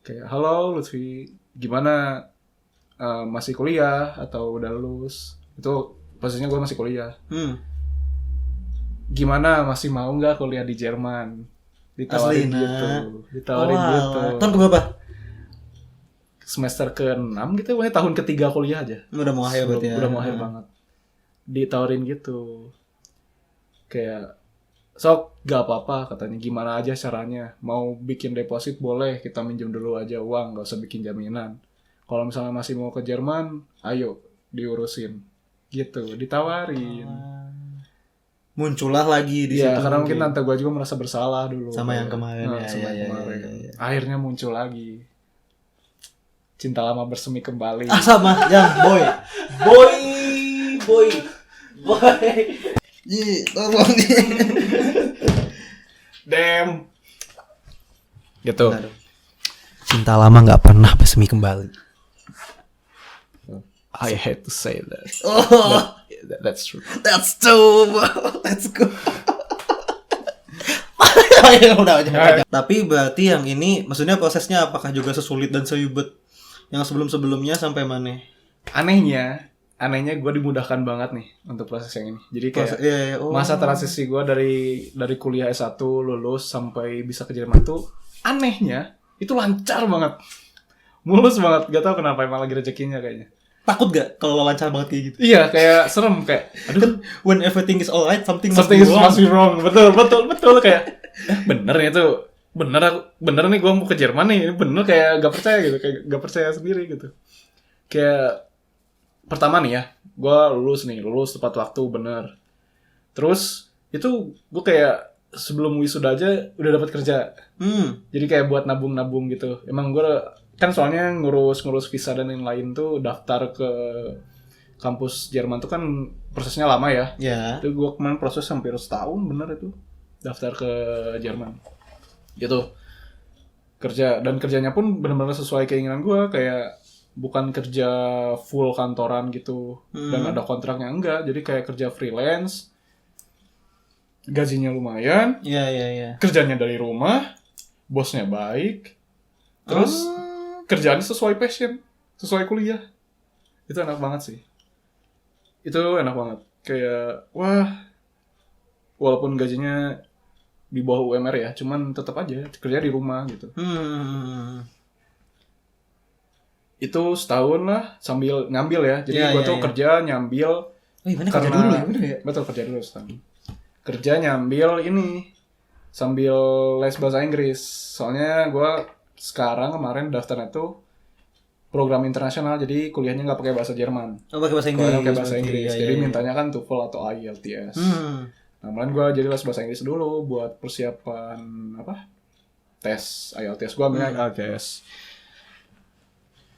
Speaker 1: Kayak, halo Lutfi, gimana? Masih kuliah atau udah lulus? Itu posisinya gue masih kuliah. Gimana, masih mau nggak kuliah di Jerman? Ditawarin gitu.
Speaker 2: Tahun keberapa?
Speaker 1: Semester ke-6 gitu, pokoknya tahun ketiga kuliah aja.
Speaker 2: Udah mau akhir berarti ya?
Speaker 1: Udah mau akhir banget. Ditawarin gitu. Kayak, sok gak apa-apa katanya, gimana aja caranya. Mau bikin deposit boleh, kita minjem dulu aja uang, gak usah bikin jaminan. Kalau misalnya masih mau ke Jerman, ayo diurusin. Gitu, ditawarin.
Speaker 2: Muncullah lagi di situ.
Speaker 1: Iya, karena mungkin tante gue juga merasa bersalah dulu.
Speaker 2: Sama yang kemarin ya.
Speaker 1: Ya. Akhirnya muncul lagi. Cinta lama bersemi kembali.
Speaker 2: Sama, yang boy. Tolong
Speaker 1: Damn. Gitu.
Speaker 2: Cinta lama nggak pernah bersemi kembali.
Speaker 1: I hate to say that. That's true.
Speaker 2: Let's go. Udah. Tapi berarti yang ini, maksudnya prosesnya apakah juga sesulit dan seribet yang sebelum-sebelumnya sampai mana?
Speaker 1: Anehnya gue dimudahkan banget nih untuk proses yang ini. Jadi kayak masa transisi gue dari kuliah S1 lulus sampai bisa ke Jerman tuh anehnya itu lancar banget. Mulus banget. Gak tau kenapa, emang lagi rezekinya kayaknya.
Speaker 2: Takut gak kalau lancar banget kayak gitu?
Speaker 1: Iya, kayak serem kayak aduh kan
Speaker 2: when everything is alright something must
Speaker 1: be wrong. Betul kayak bener nih gue mau ke Jerman nih. Ini bener, kayak gak percaya gitu, kayak gak percaya sendiri gitu. kayak pertama nih ya, gue lulus tepat waktu bener. Terus itu gue kayak sebelum wisuda aja udah dapat kerja. Jadi kayak buat nabung-nabung gitu. Emang gue kan soalnya ngurus visa dan lain-lain tuh, daftar ke kampus Jerman tuh kan prosesnya lama ya.
Speaker 2: Ya.
Speaker 1: Itu gue kemarin proses hampir setahun bener itu daftar ke Jerman. Gitu. Kerja, dan kerjanya pun benar-benar sesuai keinginan gue, kayak bukan kerja full kantoran gitu dan ada kontraknya, enggak. Jadi kayak kerja freelance, gajinya lumayan, kerjanya dari rumah, bosnya baik, terus kerjaannya sesuai passion, sesuai kuliah. Itu enak banget sih. Itu enak banget. Kayak wah, walaupun gajinya di bawah UMR ya, cuman tetap aja kerja di rumah gitu. Itu setahun lah sambil ngambil ya. Jadi gue tuh kerja nyambil.
Speaker 2: Gimana kerja dulu ya?
Speaker 1: Betul, kerja dulu setahun. Kerja nyambil ini sambil les bahasa Inggris. Soalnya gue kemarin daftarnya tuh program internasional, jadi kuliahnya nggak pakai bahasa Jerman.
Speaker 2: Pakai bahasa Inggris.
Speaker 1: Pakai bahasa Inggris. Jadi mintanya kan TOEFL atau IELTS. Nah, kemarin gue jadi les bahasa Inggris dulu buat persiapan tes IELTS. Gue ambilnya IELTS.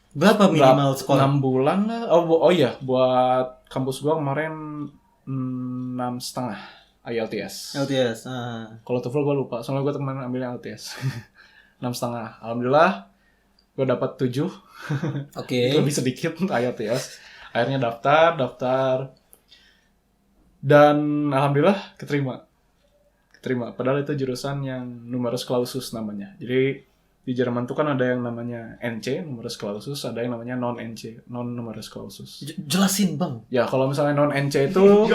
Speaker 2: Berapa minimal sekolah?
Speaker 1: 6 bulan lah. Oh iya, buat kampus gua kemarin 6,5 IELTS.
Speaker 2: LTS.
Speaker 1: Kalau TOEFL gua lupa, soalnya gua kemarin ambilnya IELTS. 6,5. Alhamdulillah gua dapat 7.
Speaker 2: Oke.
Speaker 1: Lebih sedikit IELTS. Akhirnya daftar. Dan alhamdulillah keterima. Padahal itu jurusan yang numerus clausus namanya. Jadi di Jerman tuh kan ada yang namanya NC, numerus clausus, ada yang namanya non-NC, non-numerus clausus.
Speaker 2: Jelasin bang.
Speaker 1: Ya kalau misalnya non-NC itu,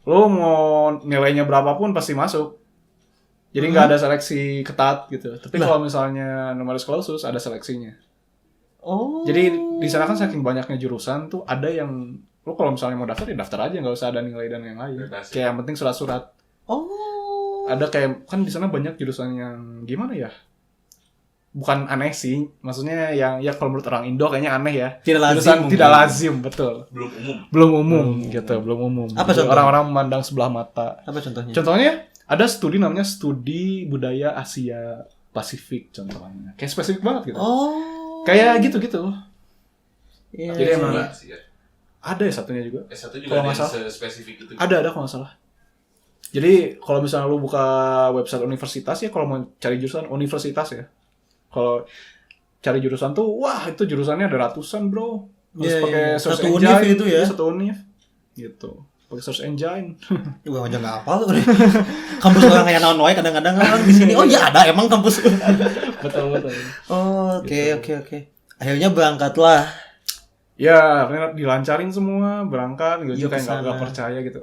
Speaker 1: lo mau nilainya berapapun pasti masuk. Jadi nggak ada seleksi ketat gitu. Tapi kalau misalnya numerus clausus ada seleksinya. Jadi di sana kan saking banyaknya jurusan tuh, ada yang lo kalau misalnya mau daftar ya daftar aja, nggak usah ada nilai dan yang lain. Kayak yang penting surat-surat. Ada kayak kan di sana banyak jurusan yang gimana ya? Bukan aneh sih, maksudnya yang ya kalau menurut orang Indo kayaknya aneh ya. Tidak lazim, betul. Belum umum. Apa contohnya? Orang-orang memandang sebelah mata.
Speaker 2: Apa contohnya?
Speaker 1: Contohnya ada studi namanya studi budaya Asia Pasifik contohnya. Kayak spesifik banget gitu. Kayak gitu-gitu. Jadi emang ada ya satunya juga.
Speaker 3: S1 juga ada spesifik itu.
Speaker 1: Ada kalau nggak salah. Jadi kalau misalnya lu buka website universitas ya, kalau mau cari jurusan universitas ya. Kalau cari jurusan tuh, wah itu jurusannya ada ratusan bro. Harus pakai search
Speaker 2: satu
Speaker 1: engine.
Speaker 2: Univ itu ya?
Speaker 1: Satu univ. Gitu. Pakai search engine.
Speaker 2: Gua aja nggak hafal. Kampus orang kayak naon wae kadang-kadang orang di sini. Oh iya ada emang kampus.
Speaker 1: Betul.
Speaker 2: Oke. Akhirnya berangkatlah.
Speaker 1: Ya, akhirnya dilancarin semua, berangkat. Gitu kayak nggak percaya gitu.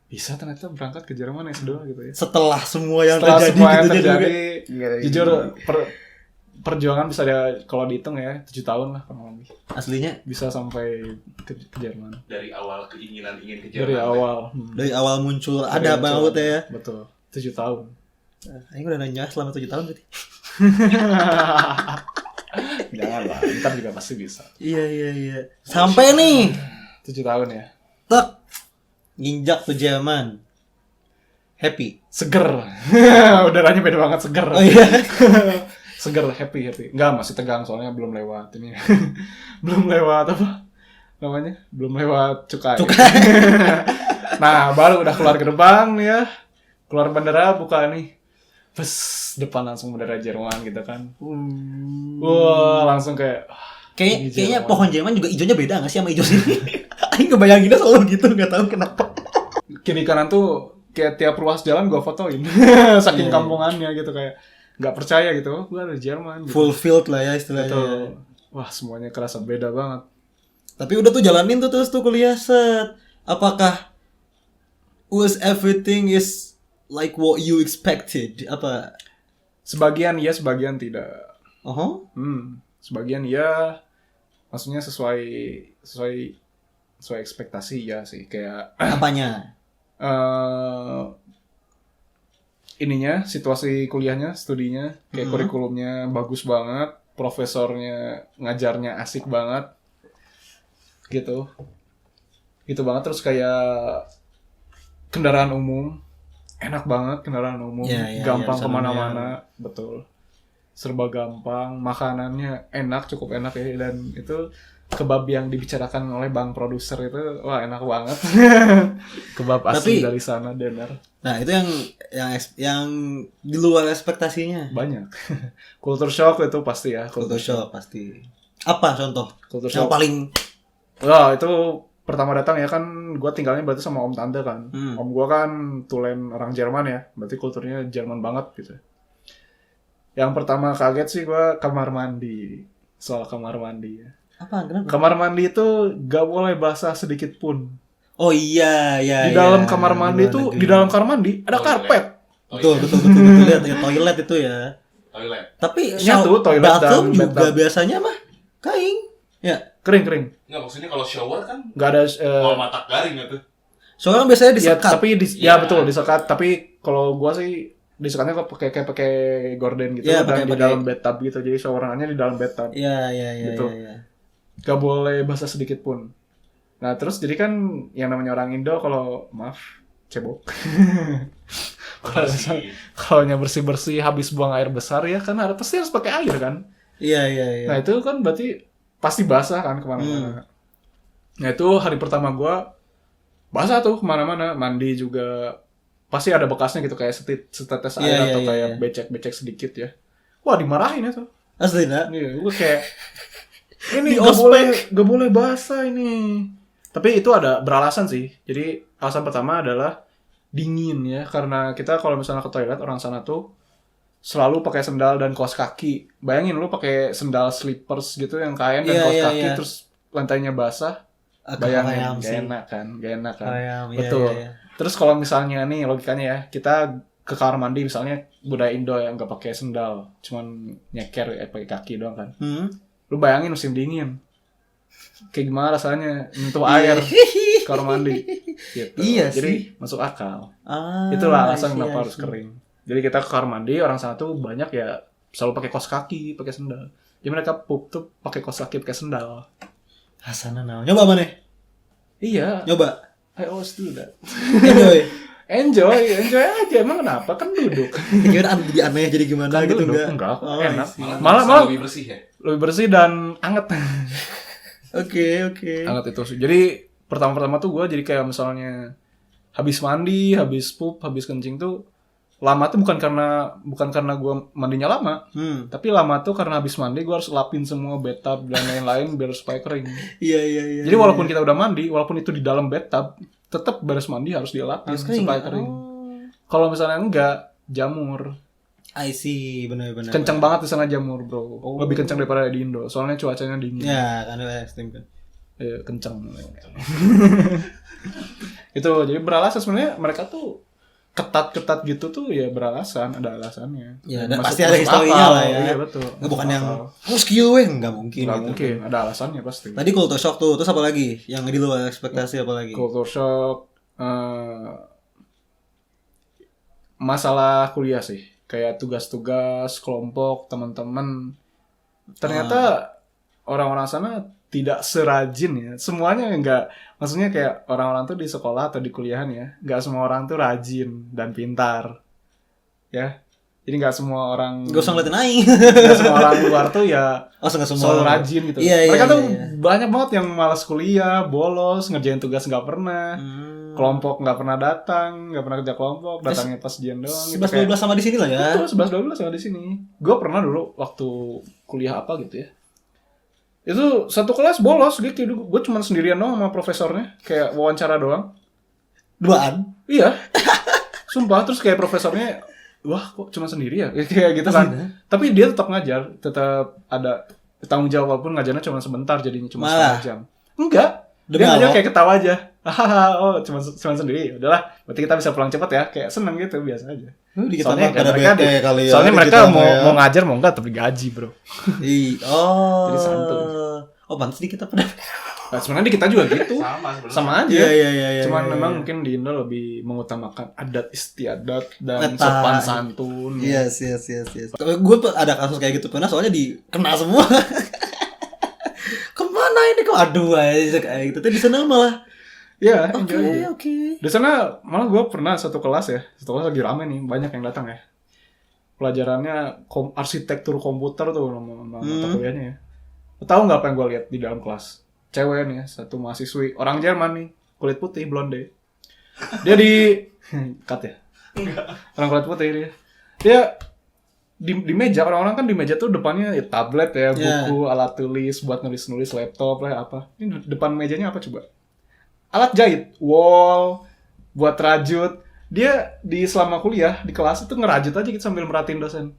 Speaker 1: Bisa ternyata berangkat ke Jerman S2 gitu ya.
Speaker 2: Setelah semua yang terjadi.
Speaker 1: Jujur perjuangan bisa kalau dihitung ya 7 tahun lah kurang lebih.
Speaker 2: Aslinya
Speaker 1: bisa sampai ke Jerman.
Speaker 3: Dari awal keinginan ingin ke Jerman.
Speaker 1: Dari awal
Speaker 2: muncul ada banget ya.
Speaker 1: Betul. 7 tahun.
Speaker 2: Aing udah nanya selama 7 tahun berarti.
Speaker 1: Jangan lah, ntar juga pasti bisa.
Speaker 2: Iya. Sampai nih
Speaker 1: 7 tahun ya.
Speaker 2: Tek. Nginjak tuh Jerman. Happy.
Speaker 1: Seger. Udaranya beda banget, seger.
Speaker 2: Oh iya.
Speaker 1: Seger, happy. Enggak, masih tegang soalnya belum lewat ini. Belum lewat apa? Namanya? Belum lewat cukai. Nah, baru udah keluar gerbang nih ya. Keluar bandara, buka nih. Bes, depan langsung bandara Jerman gitu kan. Wah, langsung
Speaker 2: kayaknya pohon Jerman juga hijaunya beda nggak sih sama hijau sini? Aing ngebayanginnya selalu gitu, nggak tahu kenapa.
Speaker 1: Kiri kanan tuh kayak tiap ruas jalan gue fotoin. Saking kampungannya gitu, kayak nggak percaya gitu. Gue ada Jerman. Gitu.
Speaker 2: Fulfilled lah ya istilahnya.
Speaker 1: Betul. Wah, semuanya kerasa beda banget.
Speaker 2: Tapi udah tuh jalanin tuh terus tuh kuliah set. Apakah was everything is like what you expected? Apa?
Speaker 1: Sebagian iya, sebagian tidak. Sebagian iya. Maksudnya sesuai ekspektasi ya sih, kayak
Speaker 2: apanya?
Speaker 1: Ininya, situasi kuliahnya, studinya, kayak kurikulumnya bagus banget, profesornya ngajarnya asik banget. gitu. Gitu banget. Terus kayak kendaraan umum, enak banget kendaraan umum, gampang kemana-mana, betul. Serba gampang, makanannya enak, cukup enak ya, dan itu kebab yang dibicarakan oleh bang produser itu, wah enak banget. Kebab asli dari sana, Denner.
Speaker 2: Nah itu yang di luar ekspektasinya.
Speaker 1: Banyak. Culture shock itu pasti ya.
Speaker 2: Culture shock pasti. Apa contoh?
Speaker 1: Culture
Speaker 2: yang
Speaker 1: shock
Speaker 2: paling.
Speaker 1: Wah itu pertama datang ya kan, gue tinggalnya berarti sama om tante kan. Om gue kan tulen orang Jerman ya, berarti kulturnya Jerman banget gitu. Yang pertama kaget sih gue kamar mandi. Soal kamar mandi ya.
Speaker 2: Apa? Kenapa?
Speaker 1: Kamar mandi itu gak boleh basah sedikit pun.
Speaker 2: Oh iya.
Speaker 1: Di dalam kamar mandi itu, di dalam kamar mandi ada karpet.
Speaker 2: Betul. Lihat ya, toilet itu ya.
Speaker 3: Toilet.
Speaker 2: Tapi
Speaker 1: toilet
Speaker 2: bathroom
Speaker 1: dan
Speaker 2: juga biasanya mah kain. Ya.
Speaker 1: Kering.
Speaker 3: Nggak, maksudnya kalau shower kan
Speaker 1: nggak ada
Speaker 3: kalau mata garing gitu.
Speaker 2: Soalnya biasanya disekat.
Speaker 1: Ya, tapi betul disekat. Tapi kalau gua sih disekatnya kok pakai gorden gitu,
Speaker 2: ya,
Speaker 1: dan di dalam bathtub gitu. Jadi showerannya di dalam bathtub.
Speaker 2: Iya.
Speaker 1: Gitu.
Speaker 2: Ya.
Speaker 1: Gak boleh basah sedikit pun. Nah terus jadi kan yang namanya orang Indo kalau maaf cebok. Kalau bersih habis buang air besar ya kan pasti harus pakai air kan.
Speaker 2: Iya.
Speaker 1: Nah itu kan berarti pasti basah kan kemana-mana. Nah itu hari pertama gue basah tuh kemana-mana, mandi juga pasti ada bekasnya gitu kayak setetes air atau kayak becek-becek sedikit ya. Wah dimarahin ya tuh.
Speaker 2: Asli nak?
Speaker 1: Iya, gue kayak ini gak boleh basah ini. Tapi itu ada beralasan sih. Jadi alasan pertama adalah dingin ya, karena kita kalau misalnya ke toilet orang sana tuh selalu pakai sendal dan kaos kaki. Bayangin lu pakai sendal slippers gitu yang kain dan kaos kaki terus lantainya basah. Bayangin gak enak kan. Betul.
Speaker 2: Iya.
Speaker 1: Terus kalau misalnya nih logikanya ya, kita ke kamar mandi misalnya budaya Indo yang nggak pakai sendal, cuman nyeker pakai kaki doang kan. Lu bayangin musim dingin, kayak gimana rasanya nyentuh air kamar mandi. Gitu.
Speaker 2: Iya
Speaker 1: jadi
Speaker 2: sih.
Speaker 1: masuk akal. Itulah alasan kenapa harus kering. Jadi kita ke kamar mandi orang sana tuh banyak ya selalu pakai kaos kaki, pakai sendal. Jadi mereka pup tuh pakai kaos kaki, pakai sendal.
Speaker 2: Hasanah naon. Nyoba mana?
Speaker 1: Iya.
Speaker 2: Nyoba.
Speaker 1: I always do that.
Speaker 2: Enjoy.
Speaker 1: Enjoy aja. Emang kenapa? Kan duduk.
Speaker 2: Kira jadi aneh jadi gimana
Speaker 1: Kan
Speaker 2: gitu
Speaker 1: duduk.
Speaker 2: enggak?
Speaker 1: Enak.
Speaker 3: Malah lebih bersih ya.
Speaker 1: Lebih bersih dan anget.
Speaker 2: Oke.
Speaker 1: Anget itu sih. Jadi pertama-tama tuh gue jadi kayak misalnya habis mandi, habis pup, habis kencing tuh lama tuh bukan karena gue mandinya lama, tapi lama tuh karena habis mandi gue harus lapin semua bathtub dan lain-lain biar supaya kering.
Speaker 2: Iya.
Speaker 1: Jadi walaupun kita udah mandi, walaupun itu di dalam bathtub, tetap beres mandi harus dilapin supaya kering. Kalau misalnya enggak, jamur.
Speaker 2: I see, benar.
Speaker 1: Kencang banget di sana jamur, bro. Lebih kencang daripada di Indo. Soalnya cuacanya dingin.
Speaker 2: Ya, kan udah ekstrim kan.
Speaker 1: Iya, kencang. Itu jadi beralasan sebenarnya mereka tuh ketat gitu tuh ya beralasan, ada alasannya.
Speaker 2: Ya, pasti ada historinya lah ya.
Speaker 1: Iya, betul.
Speaker 2: Bukan yang skill enggak mungkin.
Speaker 1: Enggak mungkin, ada alasannya pasti.
Speaker 2: Tadi culture shock tuh, terus apa lagi? Yang di luar ekspektasi apa lagi?
Speaker 1: Culture shock masalah kuliah sih. Kayak tugas-tugas kelompok, teman-teman. Ternyata orang-orang sana tidak serajin ya. Semuanya enggak, maksudnya kayak orang-orang tuh di sekolah atau di kuliahan ya, enggak semua orang tuh rajin dan pintar. Ya. Jadi enggak semua orang,
Speaker 2: Gak usah ngeliatin aing.
Speaker 1: Enggak semua orang luar tuh ya selalu rajin gitu.
Speaker 2: Iya,
Speaker 1: Mereka tuh
Speaker 2: iya.
Speaker 1: banyak banget yang malas kuliah, bolos, ngerjain tugas enggak pernah. Kelompok enggak pernah datang, enggak pernah kerja kelompok, datangnya pas ujian doang.
Speaker 2: 11-12 sama di sini lah ya.
Speaker 1: Betul, 11-12 sama di sini. Gue pernah dulu waktu kuliah apa gitu ya. Itu satu kelas bolos gitu. Gue cuma sendirian doang sama profesornya. Kayak wawancara doang.
Speaker 2: Duaan?
Speaker 1: Iya. Sumpah. Terus kayak profesornya, wah kok cuma sendiri ya? Kayak gitu kan. Tapi dia tetap ngajar. Tetap ada tanggung jawab, walaupun ngajarnya cuma sebentar. Jadinya cuma setengah jam. Enggak. Dia ngajar kayak ketawa aja. Oh cuma sendiri. Udahlah. Berarti kita bisa pulang cepat ya. Kayak seneng gitu. Biasa aja. Soalnya mereka mau ngajar mau enggak tapi gaji bro. Jadi santuy.
Speaker 2: Oh pantas di kita pada.
Speaker 1: Nah, sebenarnya di kita juga gitu. Sama aja.
Speaker 2: Iya.
Speaker 1: Cuman memang mungkin di Indo lebih mengutamakan adat istiadat dan sopan santun.
Speaker 2: Yes. Gue ada kasus kayak gitu pernah, soalnya kena semua. Kemana ini kok aduh aja kayak gitu. Tapi di sana malah
Speaker 1: Iya,
Speaker 2: oke.
Speaker 1: Di sana malah gue pernah satu kelas lagi rame nih, banyak yang datang ya. Pelajarannya arsitektur komputer tuh nama mata kuliahnya ya. Tahu nggak apa yang gue lihat di dalam kelas? Cewek nih, satu mahasiswi orang Jerman nih, kulit putih, blonde. Dia di cut ya. Orang kulit putih dia. Dia di meja, orang-orang kan di meja tuh depannya ya, tablet ya, buku, alat tulis buat nulis-nulis, laptop lah apa. Ini depan mejanya apa coba? Alat jahit, wall, buat rajut. Dia selama kuliah di kelas itu ngerajut aja gitu sambil merhatiin dosen.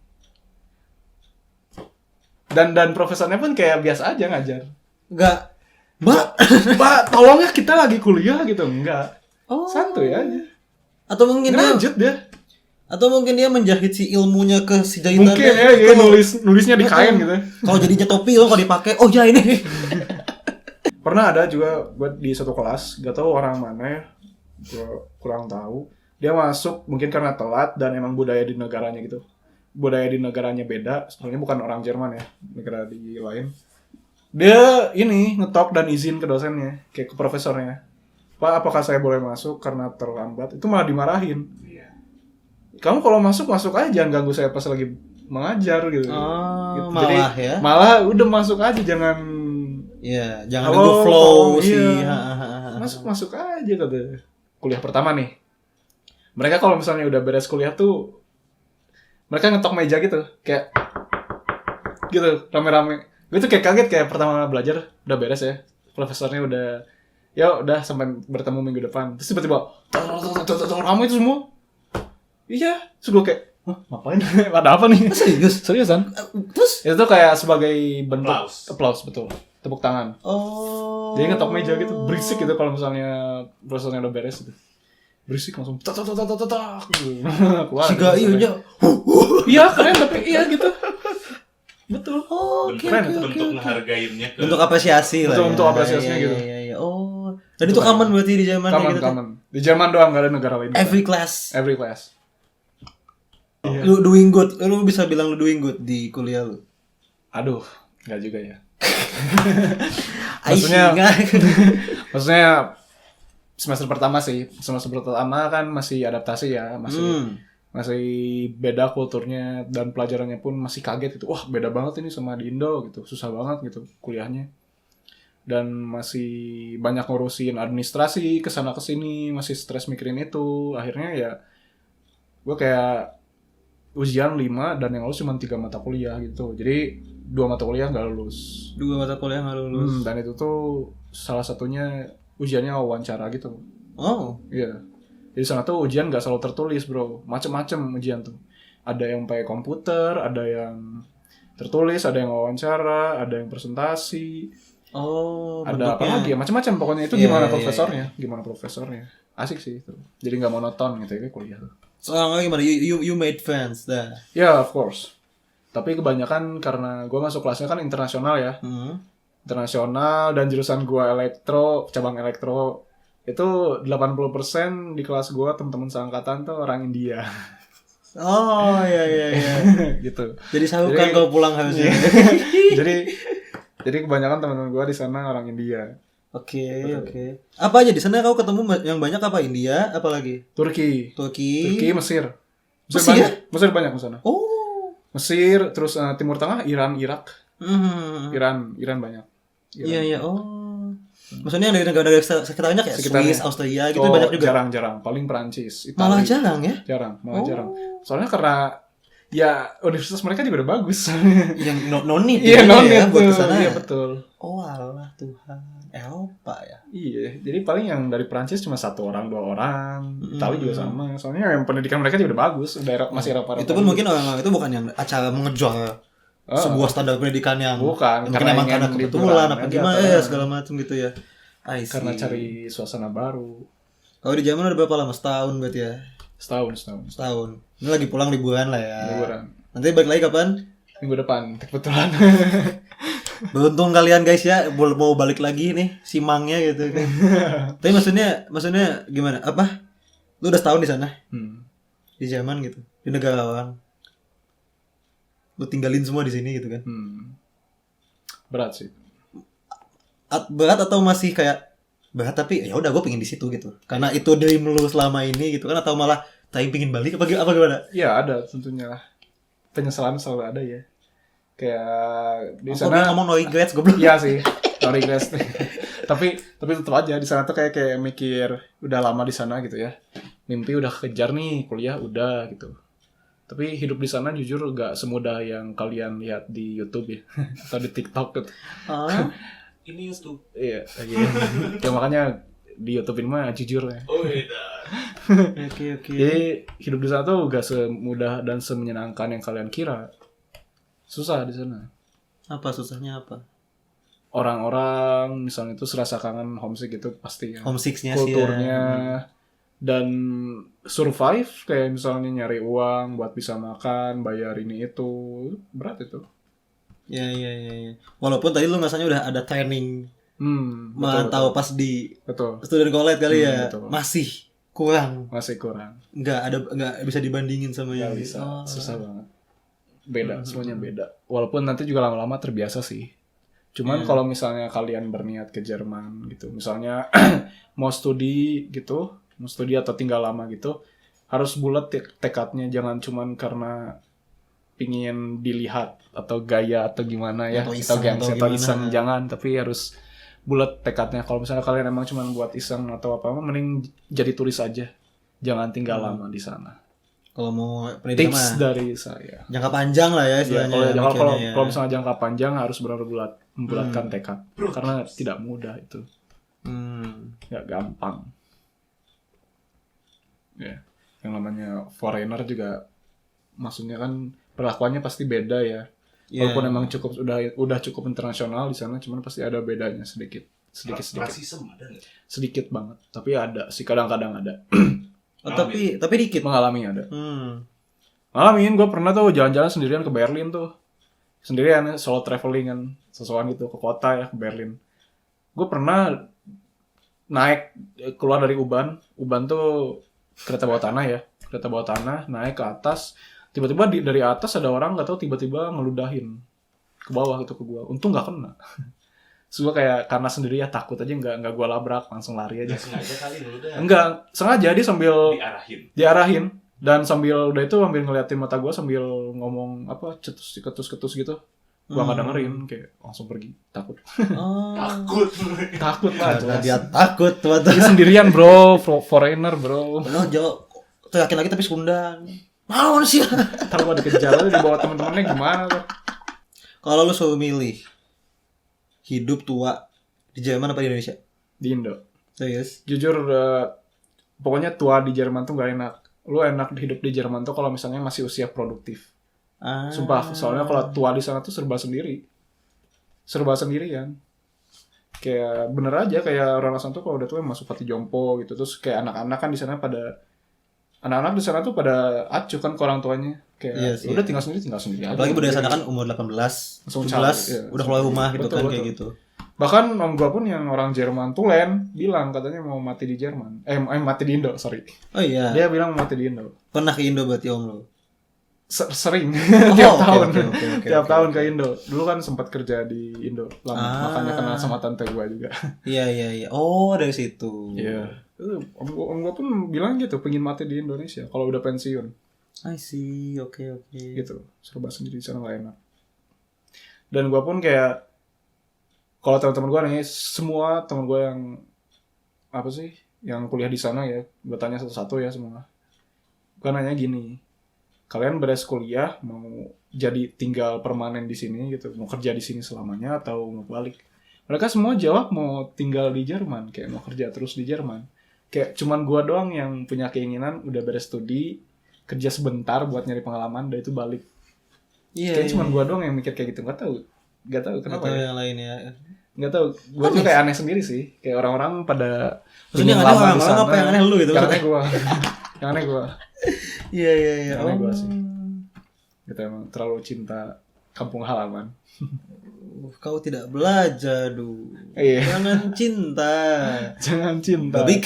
Speaker 1: Dan profesornya pun kayak biasa aja ngajar.
Speaker 2: Enggak. Mbak,
Speaker 1: Tolong ya kita lagi kuliah gitu. Enggak.
Speaker 2: Oh.
Speaker 1: Santuy aja.
Speaker 2: Atau mungkin
Speaker 1: ngerajut dia.
Speaker 2: Atau mungkin dia menjahit si ilmunya ke si jahitannya.
Speaker 1: Mungkin ya, dia nulisnya di kain gitu.
Speaker 2: Kalau jadinya topi lo kalau dipakai, oh ya ini.
Speaker 1: Pernah ada juga buat di satu kelas, gak tahu orang mana ya, gue kurang tahu. Dia masuk mungkin karena telat dan emang budaya di negaranya gitu. Budaya di negaranya beda, soalnya bukan orang Jerman ya, negara di lain. Dia ini ngetok dan izin ke dosennya, kayak ke profesornya. Pak, apakah saya boleh masuk karena terlambat? Itu malah dimarahin. Kamu kalau masuk aja, jangan ganggu saya pas lagi mengajar gitu.
Speaker 2: Oh,
Speaker 1: gitu.
Speaker 2: malah
Speaker 1: Jadi,
Speaker 2: ya.
Speaker 1: malah udah masuk aja, jangan.
Speaker 2: Iya, jangan nunggu flow sih.
Speaker 1: Iya. Masuk aja kata. Kuliah pertama nih. Mereka kalau misalnya udah beres kuliah tuh mereka ngetok meja gitu, kayak gitu, rame-rame. Gue tuh kayak kaget kayak pertama belajar udah beres ya. Profesornya udah sampai bertemu minggu depan. Terus tiba-tiba ramai itu semua. Iya, terus gue kayak ngapain? Ada apa nih? Seriusan?
Speaker 2: Terus
Speaker 1: itu kayak sebagai bentuk applause betul. Tepuk tangan.
Speaker 2: Oh.
Speaker 1: Jadi ngetok meja gitu, berisik gitu kalau misalnya profesornya udah beres gitu. Berisik langsung tak keluar.
Speaker 2: Siga iya.
Speaker 1: Iya, keren tapi iya gitu. Betul.
Speaker 2: Oh,
Speaker 1: keren itu.
Speaker 3: Bentuk ngehargainnya ke
Speaker 2: Untuk apresiasi lah.
Speaker 1: Untuk apresiasinya gitu.
Speaker 2: Iya. Oh. Dan itu aman berarti di Jerman gitu.
Speaker 1: Aman. Di Jerman doang, enggak ada negara lain.
Speaker 2: Every class.
Speaker 1: Iya.
Speaker 2: Lu doing good. Lu bisa bilang lu doing good di kuliah lu.
Speaker 1: Aduh, enggak juga ya.
Speaker 2: Maksudnya
Speaker 1: semester pertama kan masih adaptasi ya, masih beda kulturnya dan pelajarannya pun masih kaget gitu. Wah, beda banget ini sama di Indo gitu. Susah banget gitu kuliahnya. Dan masih banyak ngurusin administrasi kesana kesini, masih stres mikirin itu. Akhirnya ya gue kayak ujian 5 dan yang lulus cuma 3 mata kuliah gitu. Jadi 2 mata kuliah nggak lulus. Dan itu tuh salah satunya ujiannya wawancara gitu.
Speaker 2: Oh.
Speaker 1: Iya. Jadi sana tuh ujian nggak selalu tertulis bro. Macem-macem ujian tuh. Ada yang pakai komputer, ada yang tertulis, ada yang wawancara, ada yang presentasi.
Speaker 2: Oh.
Speaker 1: Ada apa lagi ya? Macam-macam pokoknya itu gimana profesornya. Asik sih itu. Jadi nggak monoton gitu ya kuliah tuh.
Speaker 2: Soalnya gimana? You made friends dah.
Speaker 1: Ya, of course. Tapi kebanyakan karena gue masuk kelasnya kan internasional ya. Internasional dan jurusan gue cabang elektro. Itu 80% di kelas gue teman-teman seangkatan tuh orang India.
Speaker 2: Oh, iya.
Speaker 1: Gitu.
Speaker 2: Jadi sahukan kalau pulang harusnya.
Speaker 1: Jadi kebanyakan teman-teman gue di sana orang India.
Speaker 2: Oke. Apa aja di sana kau ketemu yang banyak apa? India, apa lagi?
Speaker 1: Turki, Mesir. Mesir banyak di sana.
Speaker 2: Oh.
Speaker 1: Mesir, terus Timur Tengah, Iran, Irak. Iran banyak.
Speaker 2: Iya. Oh. Maksudnya dari negara-negara sekitarnya kayak Swiss, Austria gitu banyak juga.
Speaker 1: Jarang. Paling Perancis, Italia.
Speaker 2: Malah jarang ya?
Speaker 1: Jarang. Soalnya karena ya universitas mereka juga udah bagus.
Speaker 2: Yang non-need
Speaker 1: ya
Speaker 2: buat kesana.
Speaker 1: Iya betul.
Speaker 2: Oh alah Tuhan. Eropa ya.
Speaker 1: Iya, jadi paling yang dari Prancis cuma 1 orang 2 orang. Italia juga sama. Soalnya yang pendidikan mereka juga udah bagus, masih Eropa.
Speaker 2: Itu pun mungkin orang-orang itu bukan yang acara mengejar sebuah standar pendidikan yang
Speaker 1: bukan
Speaker 2: karena kebetulan apa gimana ya segala macam gitu ya.
Speaker 1: Karena cari suasana baru.
Speaker 2: Kalau di Jerman udah berapa lama? Setahun berarti ya?
Speaker 1: Setahun.
Speaker 2: Ini lagi pulang liburan lah ya.
Speaker 1: Liburan.
Speaker 2: Nanti balik lagi kapan?
Speaker 1: Minggu depan, kebetulan.
Speaker 2: Beruntung kalian guys ya, mau balik lagi nih simangnya gitu kan. Tapi maksudnya gimana? Apa? Lu udah setahun di sana? Di Jerman gitu, di negara orang. Lu tinggalin semua di sini gitu kan?
Speaker 1: Berat sih.
Speaker 2: berat atau masih kayak berat tapi ya udah gue pengen di situ gitu. Karena itu dream lu selama ini gitu kan, atau malah tapi pengen balik apa gimana?
Speaker 1: Ya ada tentunya lah. Penyesalan selalu ada ya. Kayak di
Speaker 2: Aku
Speaker 1: sana
Speaker 2: ngomong no regrets goblok.
Speaker 1: iya sih, no regrets. tapi tetap aja di sana tuh kayak mikir udah lama di sana gitu ya. Mimpi udah kejar nih, kuliah udah gitu. Tapi hidup di sana jujur gak semudah yang kalian lihat di YouTube ya atau di TikTok gitu.
Speaker 3: Ini YouTube.
Speaker 1: Iya, ya makanya di YouTube ini mah jujur ya.
Speaker 3: Oh iya.
Speaker 2: Oke.
Speaker 1: Jadi hidup di sana tuh gak semudah dan semenyenangkan yang kalian kira. Susah di sana.
Speaker 2: Apa susahnya apa?
Speaker 1: Orang-orang misalnya itu serasa kangen homesick gitu pasti ya.
Speaker 2: Homesicknya sih.
Speaker 1: Kulturnya dan survive kayak misalnya nyari uang buat bisa makan, bayar ini itu berat itu.
Speaker 2: Ya. Walaupun tadi lu masanya udah ada training mantau pas di
Speaker 1: Betul.
Speaker 2: student college kali ya,
Speaker 1: betul.
Speaker 2: masih kurang. Nggak bisa dibandingin sama
Speaker 1: Nggak
Speaker 2: yang
Speaker 1: bisa, susah banget. Beda, semuanya beda. Walaupun nanti juga lama-lama terbiasa sih. Cuman kalau misalnya kalian berniat ke Jerman gitu, misalnya mau studi atau tinggal lama gitu, harus bulat tekadnya, jangan cuman karena pingin dilihat atau gaya atau gimana ya, atau gengsi atau iseng, jangan, tapi harus bulat tekadnya. Kalau misalnya kalian emang cuman buat iseng atau apa, mending jadi turis aja, jangan tinggal lama di sana.
Speaker 2: Kalau mau pendidikan
Speaker 1: Tips
Speaker 2: mah
Speaker 1: dari saya.
Speaker 2: jangka panjang lah ya
Speaker 1: Ya,
Speaker 2: istilahnya.
Speaker 1: kalau misalnya jangka panjang harus benar-benar membulatkan tekad, karena tidak mudah itu, nggak gampang. Ya, yang namanya foreigner juga, maksudnya kan perlakuannya pasti beda ya. Walaupun emang udah cukup internasional di sana, cuman pasti ada bedanya sedikit.
Speaker 3: Rasisme ada nggak?
Speaker 1: Sedikit banget, tapi ada sih, kadang-kadang ada.
Speaker 2: Oh, tapi dikit.
Speaker 1: Mengalami ada. Ngalamin, gue pernah tuh jalan-jalan sendirian ke Berlin tuh. Sendirian, solo traveling kan, sesuatu gitu, ke kota ya, ke Berlin. Gue pernah naik, keluar dari Uban tuh kereta bawah tanah, naik ke atas, tiba-tiba dari atas ada orang, gak tahu tiba-tiba ngeludahin ke bawah gitu ke gue. Untung gak kena. Terus gue kayak, karena sendiri ya takut aja, nggak gue labrak, langsung lari aja.
Speaker 3: Nggak sengaja kali ngeludah.
Speaker 1: Enggak, sengaja dia sambil diarahin. Dan sambil udah itu sambil ngeliatin mata gue sambil ngomong apa, ketus gitu. Gue nggak dengerin, kayak langsung pergi, takut. Takut lah jelas.
Speaker 2: Dia takut tuh.
Speaker 1: Dia sendirian bro, foreigner bro.
Speaker 2: Bener jauh. Tuh yakin lagi tapi sekundang. Mau sih.
Speaker 1: Ntar gue dikejar aja dibawa temen-temennya gimana tuh.
Speaker 2: Kalau lu suruh milih hidup tua di Jerman apa di Indonesia?
Speaker 1: Di Indo.
Speaker 2: Serius?
Speaker 1: Jujur, pokoknya tua di Jerman tuh gak enak. Lu enak hidup di Jerman tuh kalau misalnya masih usia produktif. Sumpah, soalnya kalau tua di sana tuh serba sendirian. Kayak bener aja, kayak orang sana tuh kalau udah tua masuk pati jompo gitu. Terus kayak anak-anak kan di sana anak-anak di sana tuh pada acuh kan ke orang tuanya. Kayak udah tinggal sendiri aja.
Speaker 2: Apalagi budaya sana kan umur 18, 17 udah keluar rumah gitu kan, kayak gitu.
Speaker 1: Bahkan om gua pun yang orang Jerman tulen bilang katanya mau mati di Jerman. Mati di Indo, sorry.
Speaker 2: Oh iya.
Speaker 1: Dia bilang mau mati di Indo.
Speaker 2: Pernah ke Indo berarti om lo?
Speaker 1: Sering. Tiap tahun. Tiap tahun ke
Speaker 2: okay.
Speaker 1: Indo. Dulu kan sempat kerja di Indo lama. Makanya kenal sama tante gua juga.
Speaker 2: Iya. Oh, dari situ.
Speaker 1: Iya. Om gua pun bilang gitu, pengen mati di Indonesia kalau udah pensiun.
Speaker 2: I see, oke.
Speaker 1: Gitu, serba sendiri di sana gak enak. Dan gue pun kayak, kalau teman-teman gue nih, semua teman gue yang apa sih, yang kuliah di sana ya, gue tanya satu-satu ya semua. Gue nanya gini, kalian beres kuliah mau jadi tinggal permanen di sini gitu, mau kerja di sini selamanya atau mau balik? Mereka semua jawab mau tinggal di Jerman, kayak mau kerja terus di Jerman. Kayak cuman gue doang yang punya keinginan udah beres studi, kerja sebentar buat nyari pengalaman, dan itu balik. Kayak cuma gue doang yang mikir kayak gitu. Gak tahu kenapa ya.
Speaker 2: Yang lain ya.
Speaker 1: Gak tahu. Gue tuh kayak aneh sendiri sih. Kayak orang-orang pada
Speaker 2: ini yang aneh orang-orang apa yang aneh lu gitu?
Speaker 1: Yang aneh gue.
Speaker 2: Iya.
Speaker 1: Yang aneh gue sih. Gitu emang terlalu cinta kampung halaman.
Speaker 2: Kau tidak belajar,
Speaker 1: Iya.
Speaker 2: Jangan cinta.
Speaker 1: Babi.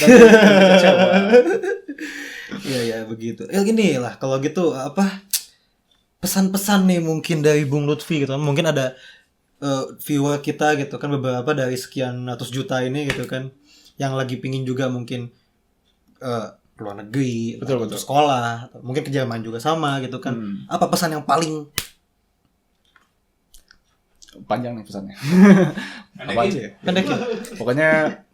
Speaker 2: Iya begitu. Ya gini lah, kalau gitu apa pesan-pesan nih mungkin dari Bung Lutfi gitu. Mungkin ada viewer kita gitu kan, beberapa dari sekian ratus juta ini gitu kan, yang lagi pingin juga mungkin keluar negeri,
Speaker 1: Betul.
Speaker 2: atau sekolah, atau mungkin ke Jerman juga sama gitu kan. Apa pesan yang paling
Speaker 1: Panjang nih pesannya. Apa aja ya?
Speaker 2: pendek ya?
Speaker 1: Pokoknya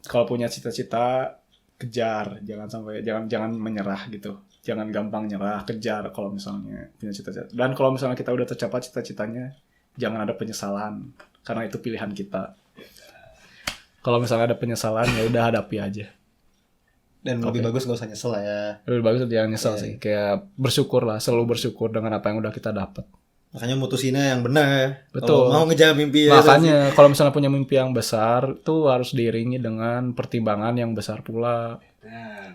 Speaker 1: kalau punya cita-cita kejar, jangan menyerah gitu. Jangan gampang nyerah, kejar kalau misalnya punya cita-cita. Dan kalau misalnya kita udah tercapai cita-citanya, jangan ada penyesalan karena itu pilihan kita. Kalau misalnya ada penyesalan ya udah hadapi aja.
Speaker 2: Dan lebih bagus gak usah nyesel lah ya.
Speaker 1: Lebih bagus jangan nyesel sih. Kayak bersyukur lah, selalu bersyukur dengan apa yang udah kita dapat.
Speaker 2: Makanya mutusinnya yang benar.
Speaker 1: Betul.
Speaker 2: Kalau mau ngejar mimpi ya.
Speaker 1: Makanya kalau misalnya punya mimpi yang besar tuh harus diiringi dengan pertimbangan yang besar pula.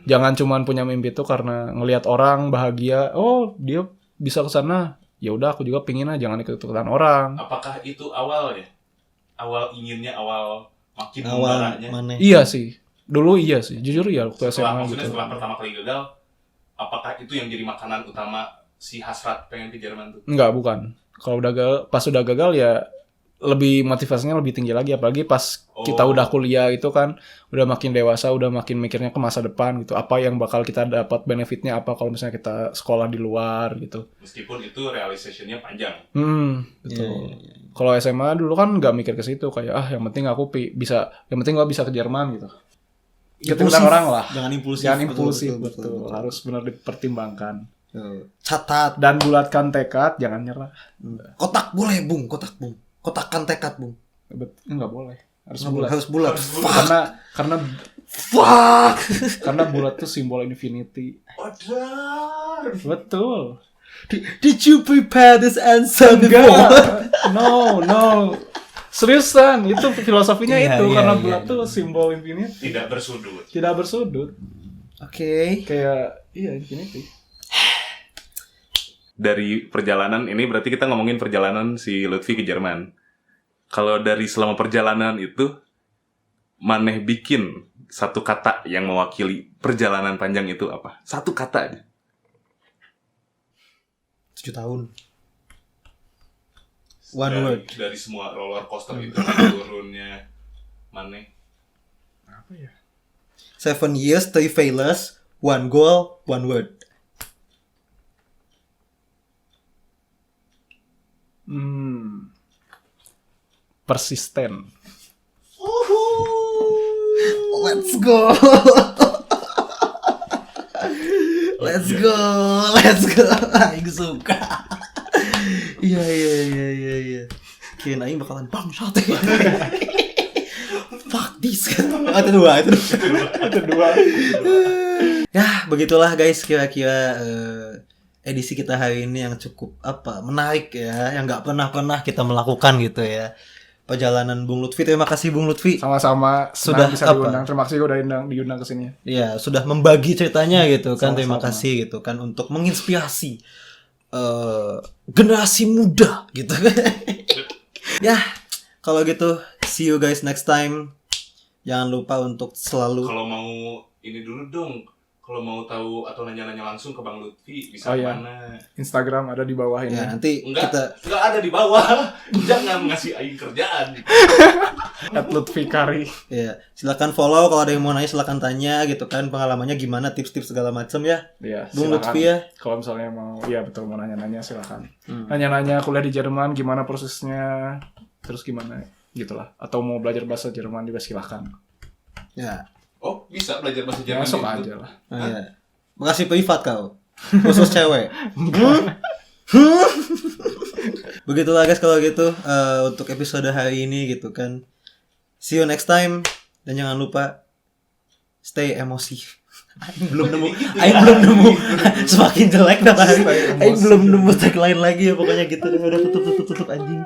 Speaker 1: Jangan cuman punya mimpi itu karena ngelihat orang bahagia, oh dia bisa ke sana, ya udah aku juga pingin jangan ikut-ikutan orang.
Speaker 3: Apakah itu awal ya? Awal inginnya, awal makin
Speaker 2: awal
Speaker 3: membaranya?
Speaker 2: mana?
Speaker 1: Iya sih. Dulu iya sih. Jujur ya waktu
Speaker 3: Setelah,
Speaker 1: SMA
Speaker 3: maksudnya
Speaker 1: gitu.
Speaker 3: setelah pertama kali gagal, apakah itu yang jadi makanan utama si hasrat pengen ke Jerman tuh?
Speaker 1: Enggak, bukan. Kalau pas udah gagal ya lebih motivasinya lebih tinggi lagi, apalagi pas kita udah kuliah itu kan udah makin dewasa, udah makin mikirnya ke masa depan gitu, apa yang bakal kita dapat benefitnya apa kalau misalnya kita sekolah di luar gitu.
Speaker 3: Meskipun itu realization-nya panjang.
Speaker 1: Betul. Kalau SMA dulu kan nggak mikir ke situ, kayak yang penting aku yang penting gua bisa ke Jerman gitu. Ketinggalan orang lah.
Speaker 2: Jangan impulsif.
Speaker 1: Jangan impulsif, betul. Harus benar dipertimbangkan.
Speaker 2: Catat.
Speaker 1: Dan bulatkan tekad, jangan nyerah.
Speaker 2: Kotak boleh, Bung. Kotak, Bung. Kotakkan tekad, Bung.
Speaker 1: Enggak boleh. Harus
Speaker 2: Nggak boleh,
Speaker 1: bulat.
Speaker 2: harus bulat.
Speaker 1: Karena
Speaker 2: Fuck.
Speaker 1: karena bulat tuh simbol infinity. Betul.
Speaker 2: Did you prepare this answer before?
Speaker 1: No. Seriusan, itu filosofinya
Speaker 2: Iya,
Speaker 1: itu
Speaker 2: iya,
Speaker 1: karena
Speaker 2: iya,
Speaker 1: bulat
Speaker 2: iya.
Speaker 1: tuh simbol infinity.
Speaker 3: Tidak bersudut.
Speaker 1: Tidak bersudut.
Speaker 2: Oke.
Speaker 1: Kayak infinity.
Speaker 3: Dari perjalanan ini berarti kita ngomongin perjalanan si Lutfi ke Jerman. Kalau dari selama perjalanan itu, Maneh bikin satu kata yang mewakili perjalanan panjang itu apa? Satu kata aja.
Speaker 2: 7 tahun. One word.
Speaker 3: Dari semua roller coaster itu turunnya Maneh.
Speaker 1: Apa ya?
Speaker 2: 7 years, 3 failures, 1 goal, 1 word.
Speaker 1: Persisten.
Speaker 2: Let's go. Let's go. Aing suka. Iya. Kirain Aing bakalan bangsat. Fuck this. Itu dua. Ya, begitulah guys kira-kira edisi kita hari ini yang cukup menarik ya, yang nggak pernah kita melakukan gitu ya. Perjalanan Bung Lutfi, terima kasih Bung Lutfi.
Speaker 1: Sama-sama.
Speaker 2: Sudah
Speaker 1: bisa diundang. Terima kasih udah diundang ke sini.
Speaker 2: Ya, sudah membagi ceritanya gitu kan.
Speaker 1: Sama-sama.
Speaker 2: Terima kasih gitu kan untuk menginspirasi generasi muda gitu kan. Ya, kalau gitu see you guys next time. Jangan lupa untuk selalu
Speaker 3: Kalau mau ini dulu dong. Kalau mau tahu atau nanya-nanya langsung ke Bang Lutfi bisa
Speaker 1: iya.
Speaker 3: mana?
Speaker 1: Instagram ada di bawah ini.
Speaker 2: ya nanti
Speaker 3: Enggak
Speaker 2: kita
Speaker 3: ada di bawah. Jangan ngasih Aing kerjaan.
Speaker 1: @lutfikari.
Speaker 2: ya silakan follow, kalau ada yang mau nanya silakan tanya gitu kan, pengalamannya gimana, tips-tips segala macam ya.
Speaker 1: Iya,
Speaker 2: Bung
Speaker 1: silakan.
Speaker 2: Lutfi ya.
Speaker 1: Kalau misalnya mau, betul mau nanya-nanya silakan. Nanya-nanya kuliah di Jerman gimana prosesnya, terus gimana gitulah. Atau mau belajar bahasa Jerman juga silakan.
Speaker 2: Ya.
Speaker 3: Oh, bisa belajar bahasa Jerman
Speaker 1: Masuk
Speaker 3: gitu?
Speaker 1: aja lah.
Speaker 2: Iya. Makasih privat kau. Khusus cewek. Begitulah guys kalau gitu untuk episode hari ini gitu kan. See you next time dan jangan lupa stay emosi. Aing belum nemu. Semakin jelek dah hari. Aing belum nemu tagline lagi ya pokoknya gitu. Udah tutup anjing.